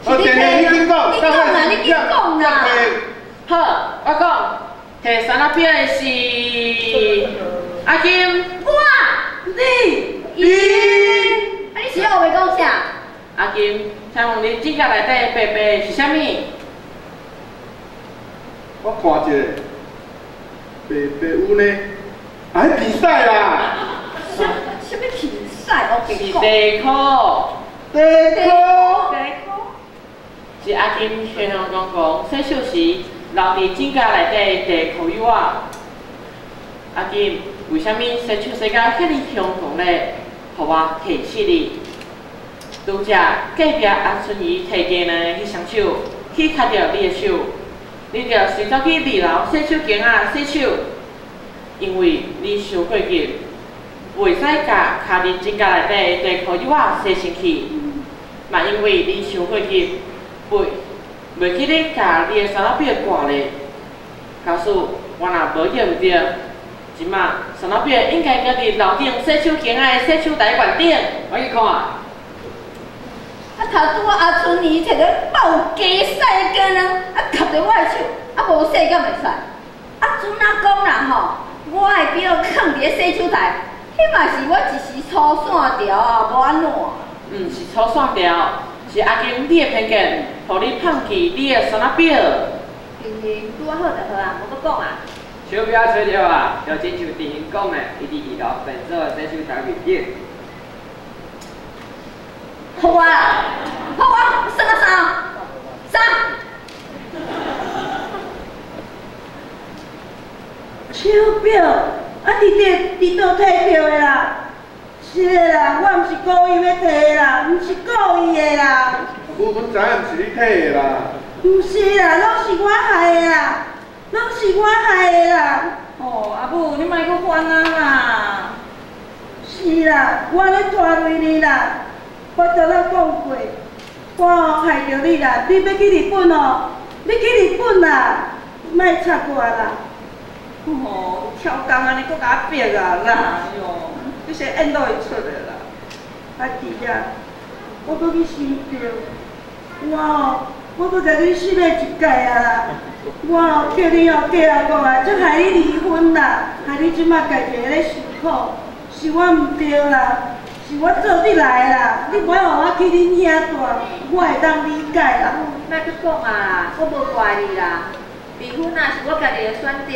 我今日你紧讲，你讲啦，你紧讲啦。好，我讲，摕三粒表的是阿金。我，你，啊，你是学袂讲啥？阿金，请问你指甲内底白白是啥物？我看一下，白白有呢，啊，迄比赛啦，什么比赛？我是别讲。地裤，地裤，是阿金向向讲，洗手时留伫指甲内底地裤油啊。阿金，为虾米洗手洗到遐尼凶狂咧？互我提示你。拄则隔壁阿春姨摕家呢迄双手去卡着你的手，你着随走去二楼洗手间啊洗手，因为你伤过急，袂使甲卡伫指甲内底地裤油啊洗身去，嘛因为你伤过急，袂记咧甲你的三老表挂咧。假使我若无记毋对，即马三老表应该家伫楼顶洗手间的洗手台原顶，我去看。啊，头拄啊阿春姨摕着爆鸡屎的鸡呢，啊，夹着我的手，啊，无洗敢袂使。啊，阵啊讲啦吼，我的表放伫咧洗手台，迄嘛是我一时粗线条啊，无安怎。毋是粗线条，是阿金你的偏见，互你放弃你的三仔表。拄啊好就好啊，无搁讲啊。手表吹着啊，就亲像电影讲的，伊伫二楼本座的洗手台面顶。好啊，好啊，算啊算。手表，啊，伫倒摕着的啦。是的啦，我毋是故意要摕的啦，毋是故意的啦。母，阮知影毋是你摕的啦。毋是啦，拢是我害的啦，拢是我害的啦。哦，阿母，你莫阁烦啊啦。是啦，我咧拖累你啦。我昨仔讲过，我害着你啦。你要去日本哦，你去日本啦，莫插我啦。哦，跳工安尼阁甲我逼啊啦，哟，你先演倒会出的啦。啊弟啊，我阁去想着，我阁甲你训练一届啊啦。我叫你哦嫁老公啊，才害你离婚啦，害你即马家己咧受苦，是我毋对啦。是我做得来啦，你莫互我去恁遐住，我会当理解啦。莫去讲啊啦，我无怪你啦。离婚啊是我家己的选择，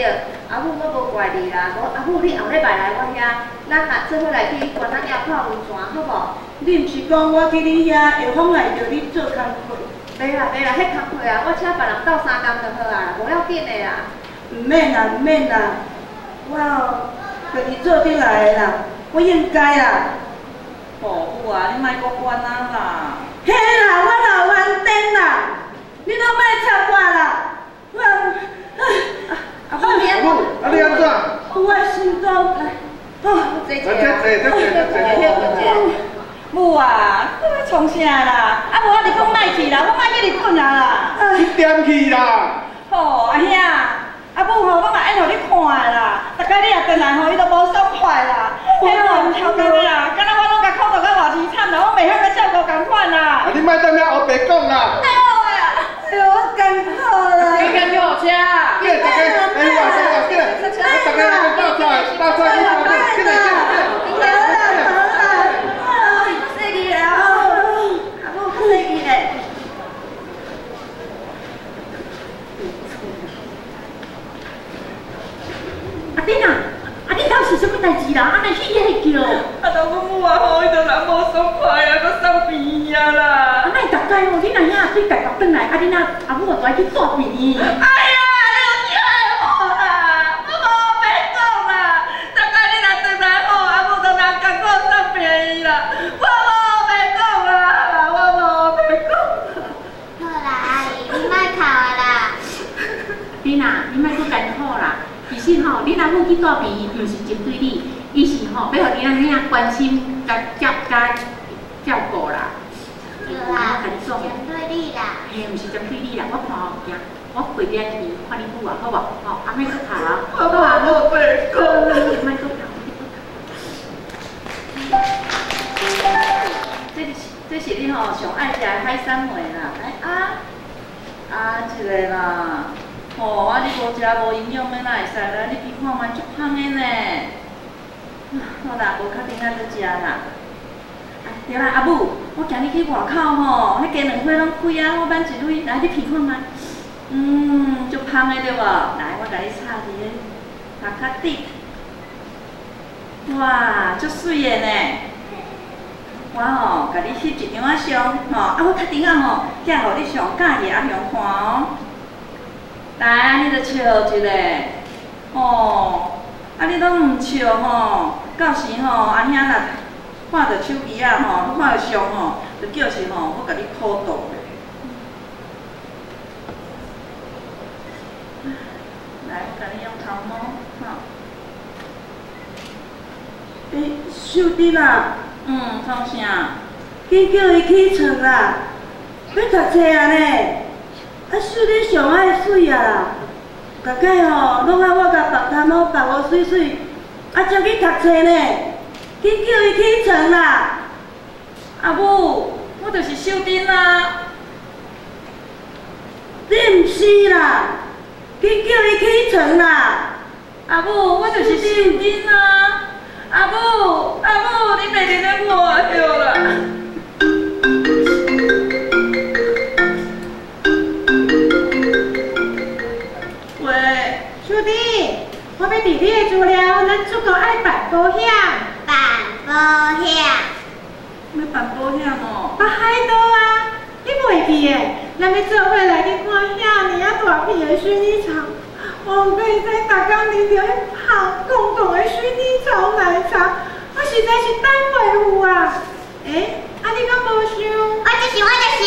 阿母我无怪你啦。无阿母你后礼拜来我遐，咱若做伙来去关仔庙泡温泉，好无？你毋是讲我去恁遐会妨碍着你做工课？袂啦，迄工课啊，我请别人斗3工就好啊，无要紧的啦。毋免啦，我家己做得来的啦，我应该啦。哦，母啊，你莫阁管啊啦！嘿啦，我老翻颠啦，你都莫插我啦！我阿母，你安怎？我心中哦，母啊，你要创啥啦？啊无你讲莫去啦，我莫去日本啦。你点去啦？哦，阿兄，阿母吼，我嘛爱互你看的啦。大概你若转来吼，伊都无爽快啦。迄个超工啦，敢若我拢甲苦到甲偌凄惨啦，我袂晓甲照顾共款啦。啊，你莫踮遐黑白讲啦。哎呦，我艰苦啦。你跟我车。对，大家，哎呀，大家来倒出来，进来。你到是什么代志啦？安尼去遐叫？啊，都阮母啊吼，伊就人无爽快啊，搁送病啊啦。啊，那大概哦，你若遐对家己转来，啊，你若阿母就爱去住病。哎呀，你害我啦！我无要讲啦，大概你若转来吼，阿母就人甲我送病啦。我无要讲啦，我无要讲。好啦，阿姨，你莫哭啊啦。你莫搁艰苦啦。其实吼，你阿母去住病，毋是针对你，伊是吼要互你安遐关心、甲照顾啦。对啦，针对你啦。嘿，毋是针对你啦，我看后惊，我我陪你去看你母啊，好无？吼，阿妹去读啊，我无白讲。莫讲。这是你吼上爱食的海参糜啦，这个啦，吼啊你无食无营养的哪会使啦？你去看觅足香的呢。好啦，无确定仔要食啦。对啦，阿母，我今日去外口吼，迄鸡卵花拢开啊，我挽一蕊来你闻看觅。足香的对无？来，我甲你插伫个头壳顶。哇，足水的呢！我吼，甲你翕一张相，吼，我确定吼，寄互你上喜的阿雄看哦。来，你着笑一个，你拢唔笑吼，到时吼，阿兄若看着手机啊吼，看着相吼，着叫是吼，我甲你苦毒的。来，我甲你用头毛，秀珍啊，创啥？紧叫伊起床啦，要读册啊呢。秀珍上爱水啊啦，大概吼拢爱我甲白头毛白乌水水，才去读册呢。紧叫伊起床啦！阿母，我就是秀珍啊。你毋是啦，紧叫伊起床啦！阿母，我就是秀珍啊。阿母，你袂记得我了啦。喂，兄弟，我要伫你的资料，咱出国爱办保险。办保险。要办保险哦？北海道啊，你袂记的？咱要做伙来去看遐尔啊大片的薰衣草。可以在大江啉着迄香公公的薰衣草奶茶，我实在是等袂有啊！你敢无想？我就想。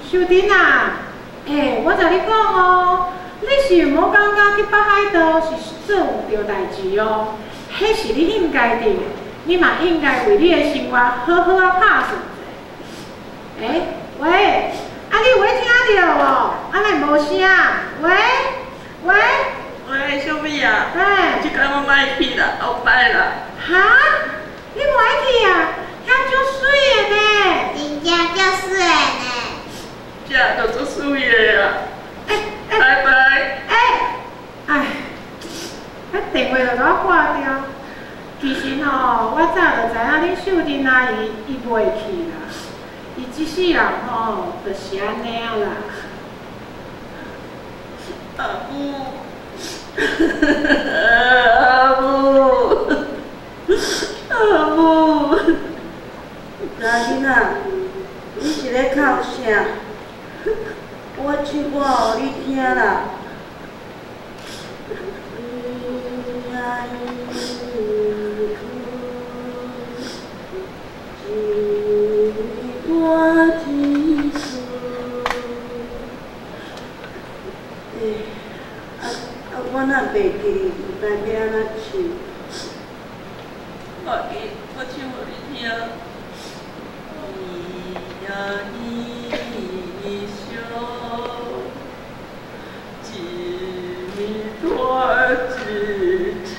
秀珍啊，我甲你讲哦，你是毋好感觉去北海道是做有着代志哦，迄是你应该的，你嘛应该为你的生活好好啊拍算者。喂。你有听到无？哪无声？喂，小美啊，即摆我莫去啦，后摆啦。哈？你无爱去啊？遐足水的呢。真正足水的呢。遮就足水的啊。拜拜。迄电话就甲我挂掉。其实吼，我早就知影恁秀珍阿姨伊袂去啦。伊即世人吼，就是安尼啊啦。阿母，查囡仔，你是咧哭啥？我唱歌互你听啦。我若袂记，唔知要安怎唱。我唱互你听。咿呀咿笑，一米多只球。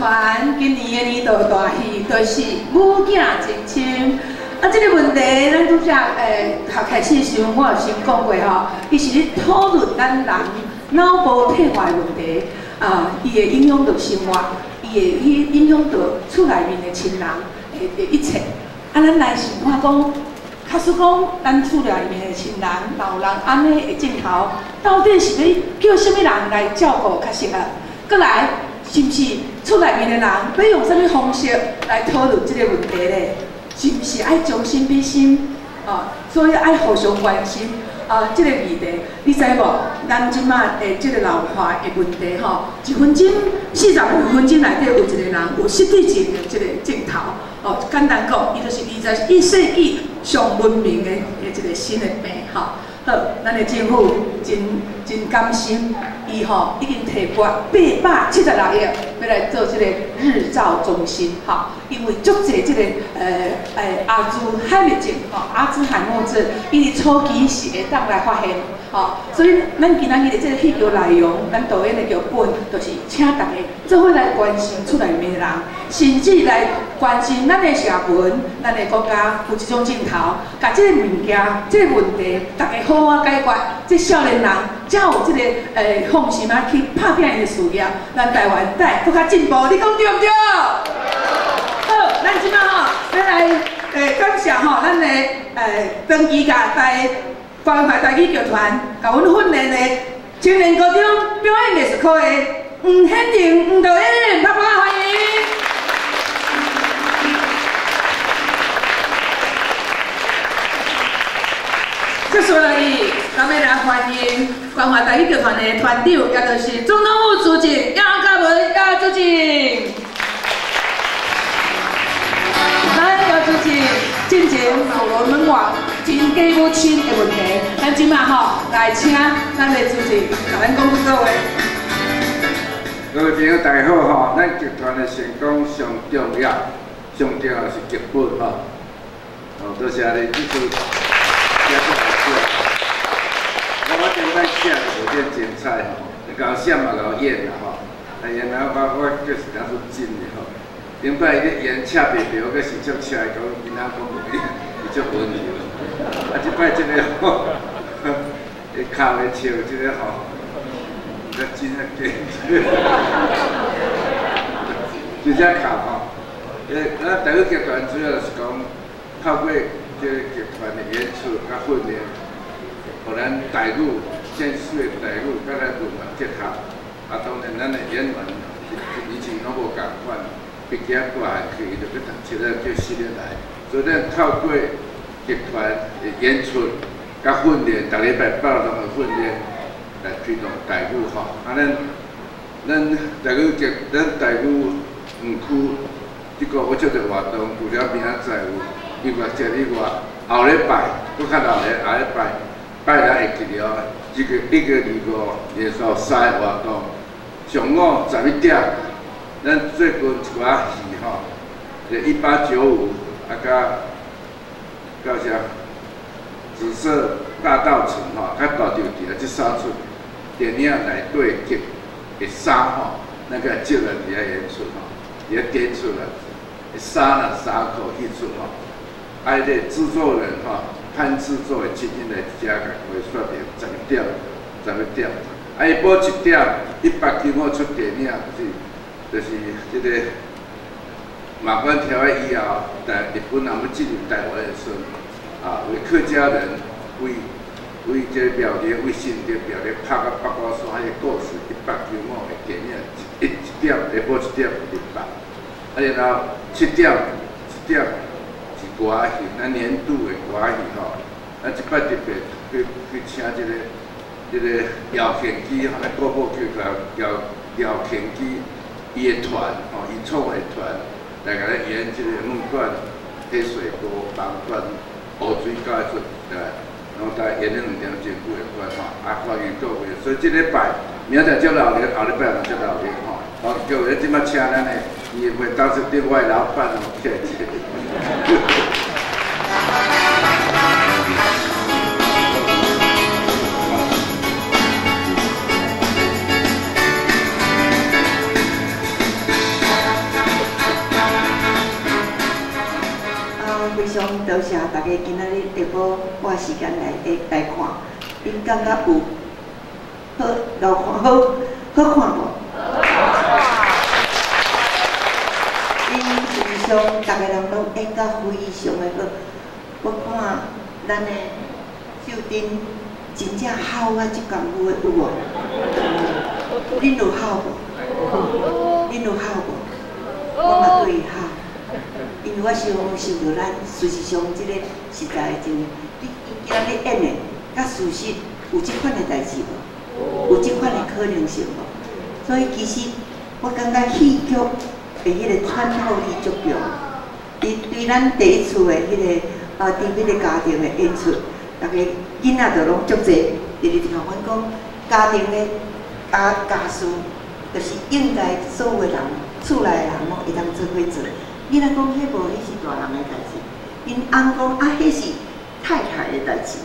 团今年的年度大戏就是母囝情深。啊，这个问题咱拄则开始时候，我有先讲过吼，伊是咧讨论咱人脑部退化的问题。伊会影响到生活，伊会影响到厝内面的亲人的一切。咱来想看讲，假使讲咱厝内面的亲人，若有人安尼的镜头，到底是要叫什么人来照顾较适合？搁来，是毋是厝内面的人要用什么方式来讨论这个问题咧？是毋是爱将心比心？所以爱互相关心。这个议题，你知无？咱即马的这个老化的问题吼，1分钟45分钟内底有一个人有失智症的这个镜头。简单讲，伊就是21世纪上文明的一个新的病吼。好，咱的政府真甘心，伊吼已经提拨876亿要来做这个日照中心吼，因为足侪这个阿兹海默症阿兹海默症，伊的初期是会当来发现所以咱今仔日的这个戏剧内容，咱导演的剧本，就是请大家做伙来关心厝内面的人，甚至来关心咱的社群、咱的国家有一种镜头，把这个物件、这个问题，大家好好解决。这少年人才有这个放心去拍拼伊的事业，咱台湾再更加进步，你讲对不对？好，咱即摆要来感谢咱的长期甲台关怀台语剧团，甲阮训练的青年高中表演艺术科的黄显婷黄导演，拍拍欢迎。接下来，咱要来欢迎关怀台语剧团的团长，也就是总统府主席杨嘉文杨主席。咱杨主席进前有问我真家母亲的问题，咱即马来请咱的主席甲咱讲几个话。各位朋友大家好咱剧团的成功上重要是剧本多谢你支持。我今摆写有点精彩搞写嘛搞演啦然后我就是当初真的顶摆伊咧演赤白白，阁是足赤的，讲囡仔讲伊足温柔。即摆即个伊哭的笑，即个真正假，真正哭咱台语剧团主要是讲透过这个剧团的演出甲训练。互咱台语、现实的台语，甲咱文化结合。当然，咱的演员以前拢无共款，毕业过来去就去读册了，叫训练来。所以咱透过剧团的演出甲训练，逐礼拜8拢的训练来推动台语咱台语剧，咱台语园区这个有足侪活动，除了明仔载有音乐节以外，后礼拜搁较后礼拜。拜六会记了，1个2、5连续3个活动，上午11点，咱最近一寡戏就1895到啥紫色大道城较大条伫这3出电影内底剧的衫咱个借了伫遐演出伫遐点出来，衫裤一出这个制作人潘制作的今天来遮甲会说明11点，伊补1点，195出电影就是这个马关条约以后，日本人要进入台湾的时候，为客家人为这个苗栗为新竹苗栗拍到八卦山迄个故事，195的电影1点下晡1点入北，然后7点歌仔戏，咱年度的歌仔戏咱即摆特别去请这个姚庆基咱国宝剧团姚庆基伊的团伊创的团来甲咱演这个木管、黑水沟、房管、湖水搞出然后大家演了2点钟久的关欢迎各位，所以这礼拜明仔载接老年，后礼拜接老年各位即摆请咱的伊会当时另外老板客气。时间来看，因感觉有好看无？因实际上，逐个人拢演甲非常的好。我看咱的秀珍真正好啊，即功夫的有无？恁有好无？恁有好无？我嘛对伊好，因为我希望受到咱事实上即个实在的情形，你今仔日演的，甲事实有即款的代志无？有即款的可能性无？所以其实我感觉戏剧的迄个穿透力足强，对咱第一次的迄个伫迄个家庭的演出，逐个囡仔就拢足济，直直甲阮讲家庭的家事，就是应该所有的人。厝内的人拢会当做伙做，囡仔讲迄无，迄是大人的代志。因翁讲迄是太太的代志。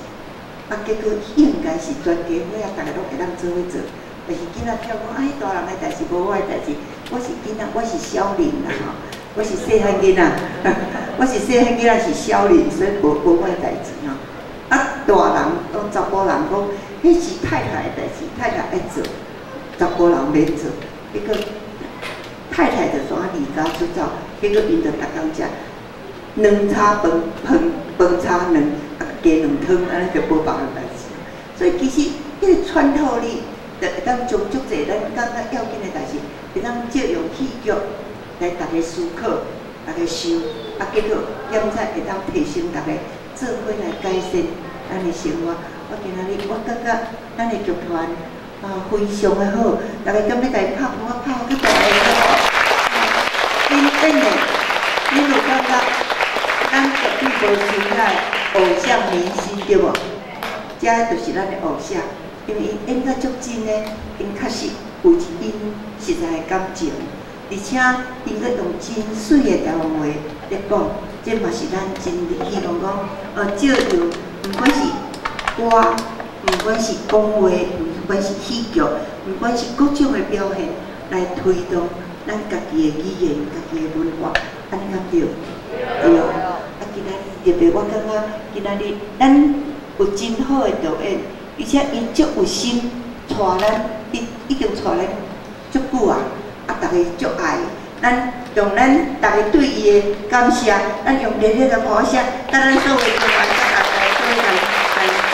结果应该是全家伙大家拢会当做伙做。但是囡仔跳讲迄大人的代志无我的代志。我是囡仔，我是小玲啦吼，我是细汉囡仔，我是细汉囡仔是小玲，所以无我的代志吼。大人讲查甫人讲，迄是太太的代志，太太爱做，查甫人免做。结果。太太就怎离家出走，结果因着逐工食两叉饭叉两加两汤，安尼就无别的代志。所以其实迄个穿透力，就会当将足济咱感觉要紧的代志，会当借用戏剧来逐个思考、逐个想，结果现在会当提升逐个做伙来改善咱的生活。我今仔日我感觉咱的剧团非常的好，大家敢要家拍鼓拍较大个。因演的，你有感觉咱绝对无存在偶像明星对无？这就是咱的偶像，因为因演甲足真的，因确实有因实在的感情，而且因阁用真水的台湾话来讲，这嘛是咱真希望讲，借由不管是歌，不管是讲话，不管是戏剧，不管是各种的表现，来推动。咱家己的语言、家己的文化，安尼敢对？对哦。今仔日特别，我感觉今仔日咱有真好的导演，而且伊足有心，带咱，已经带咱足久啊！大家足爱，咱用咱大家对伊的感谢，咱用热烈的鼓声，甲咱所有的团员，甲大家做来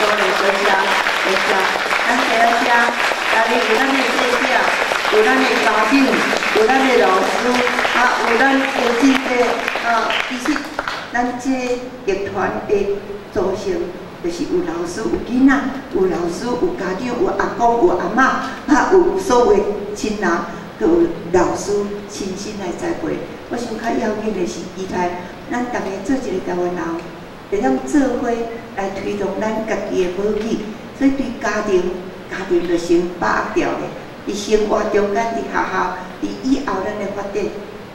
多来多谢，多谢，咱谢谢，大家有咱的谢谢。有咱的家长，有咱的老师，有咱夫妻的，其实咱这乐团的组成，就是有老师、有囡仔，有老师、有家长、有阿公、有阿嬷，有所有亲人，佮有老师亲身来栽培。我想较要紧的是，期待咱大家做一个台湾人，会当做伙来推动咱家己的母语，所以对家庭就先把握掉咧。伫生活中间，伫学校，伫以后咱的发展，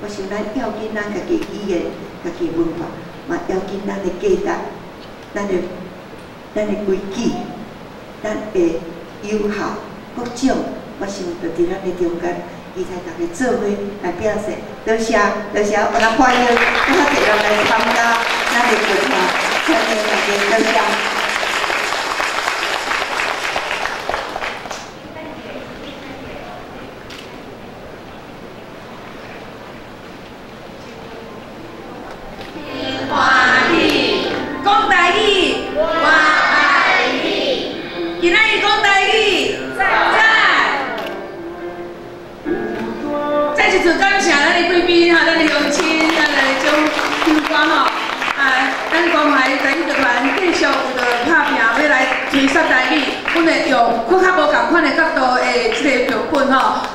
我想咱要紧咱家己语言、家己文化，嘛要紧咱的价值、咱的规矩、咱的友好各种，我想就伫咱的中间，期待大家做伙来表现。多谢，我来欢迎较侪人来参加咱的剧团，欢迎大家，多谢。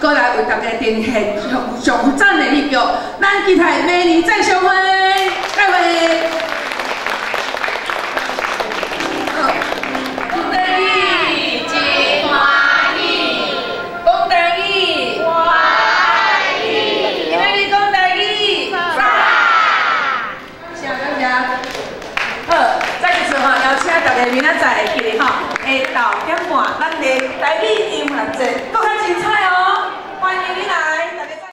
过来为大家呈现上赞的戏剧，咱期待明年再相会，再会。讲台语真欢喜，讲台语欢喜，今日讲台语赞。感谢。好，再一次邀请大家明仔载。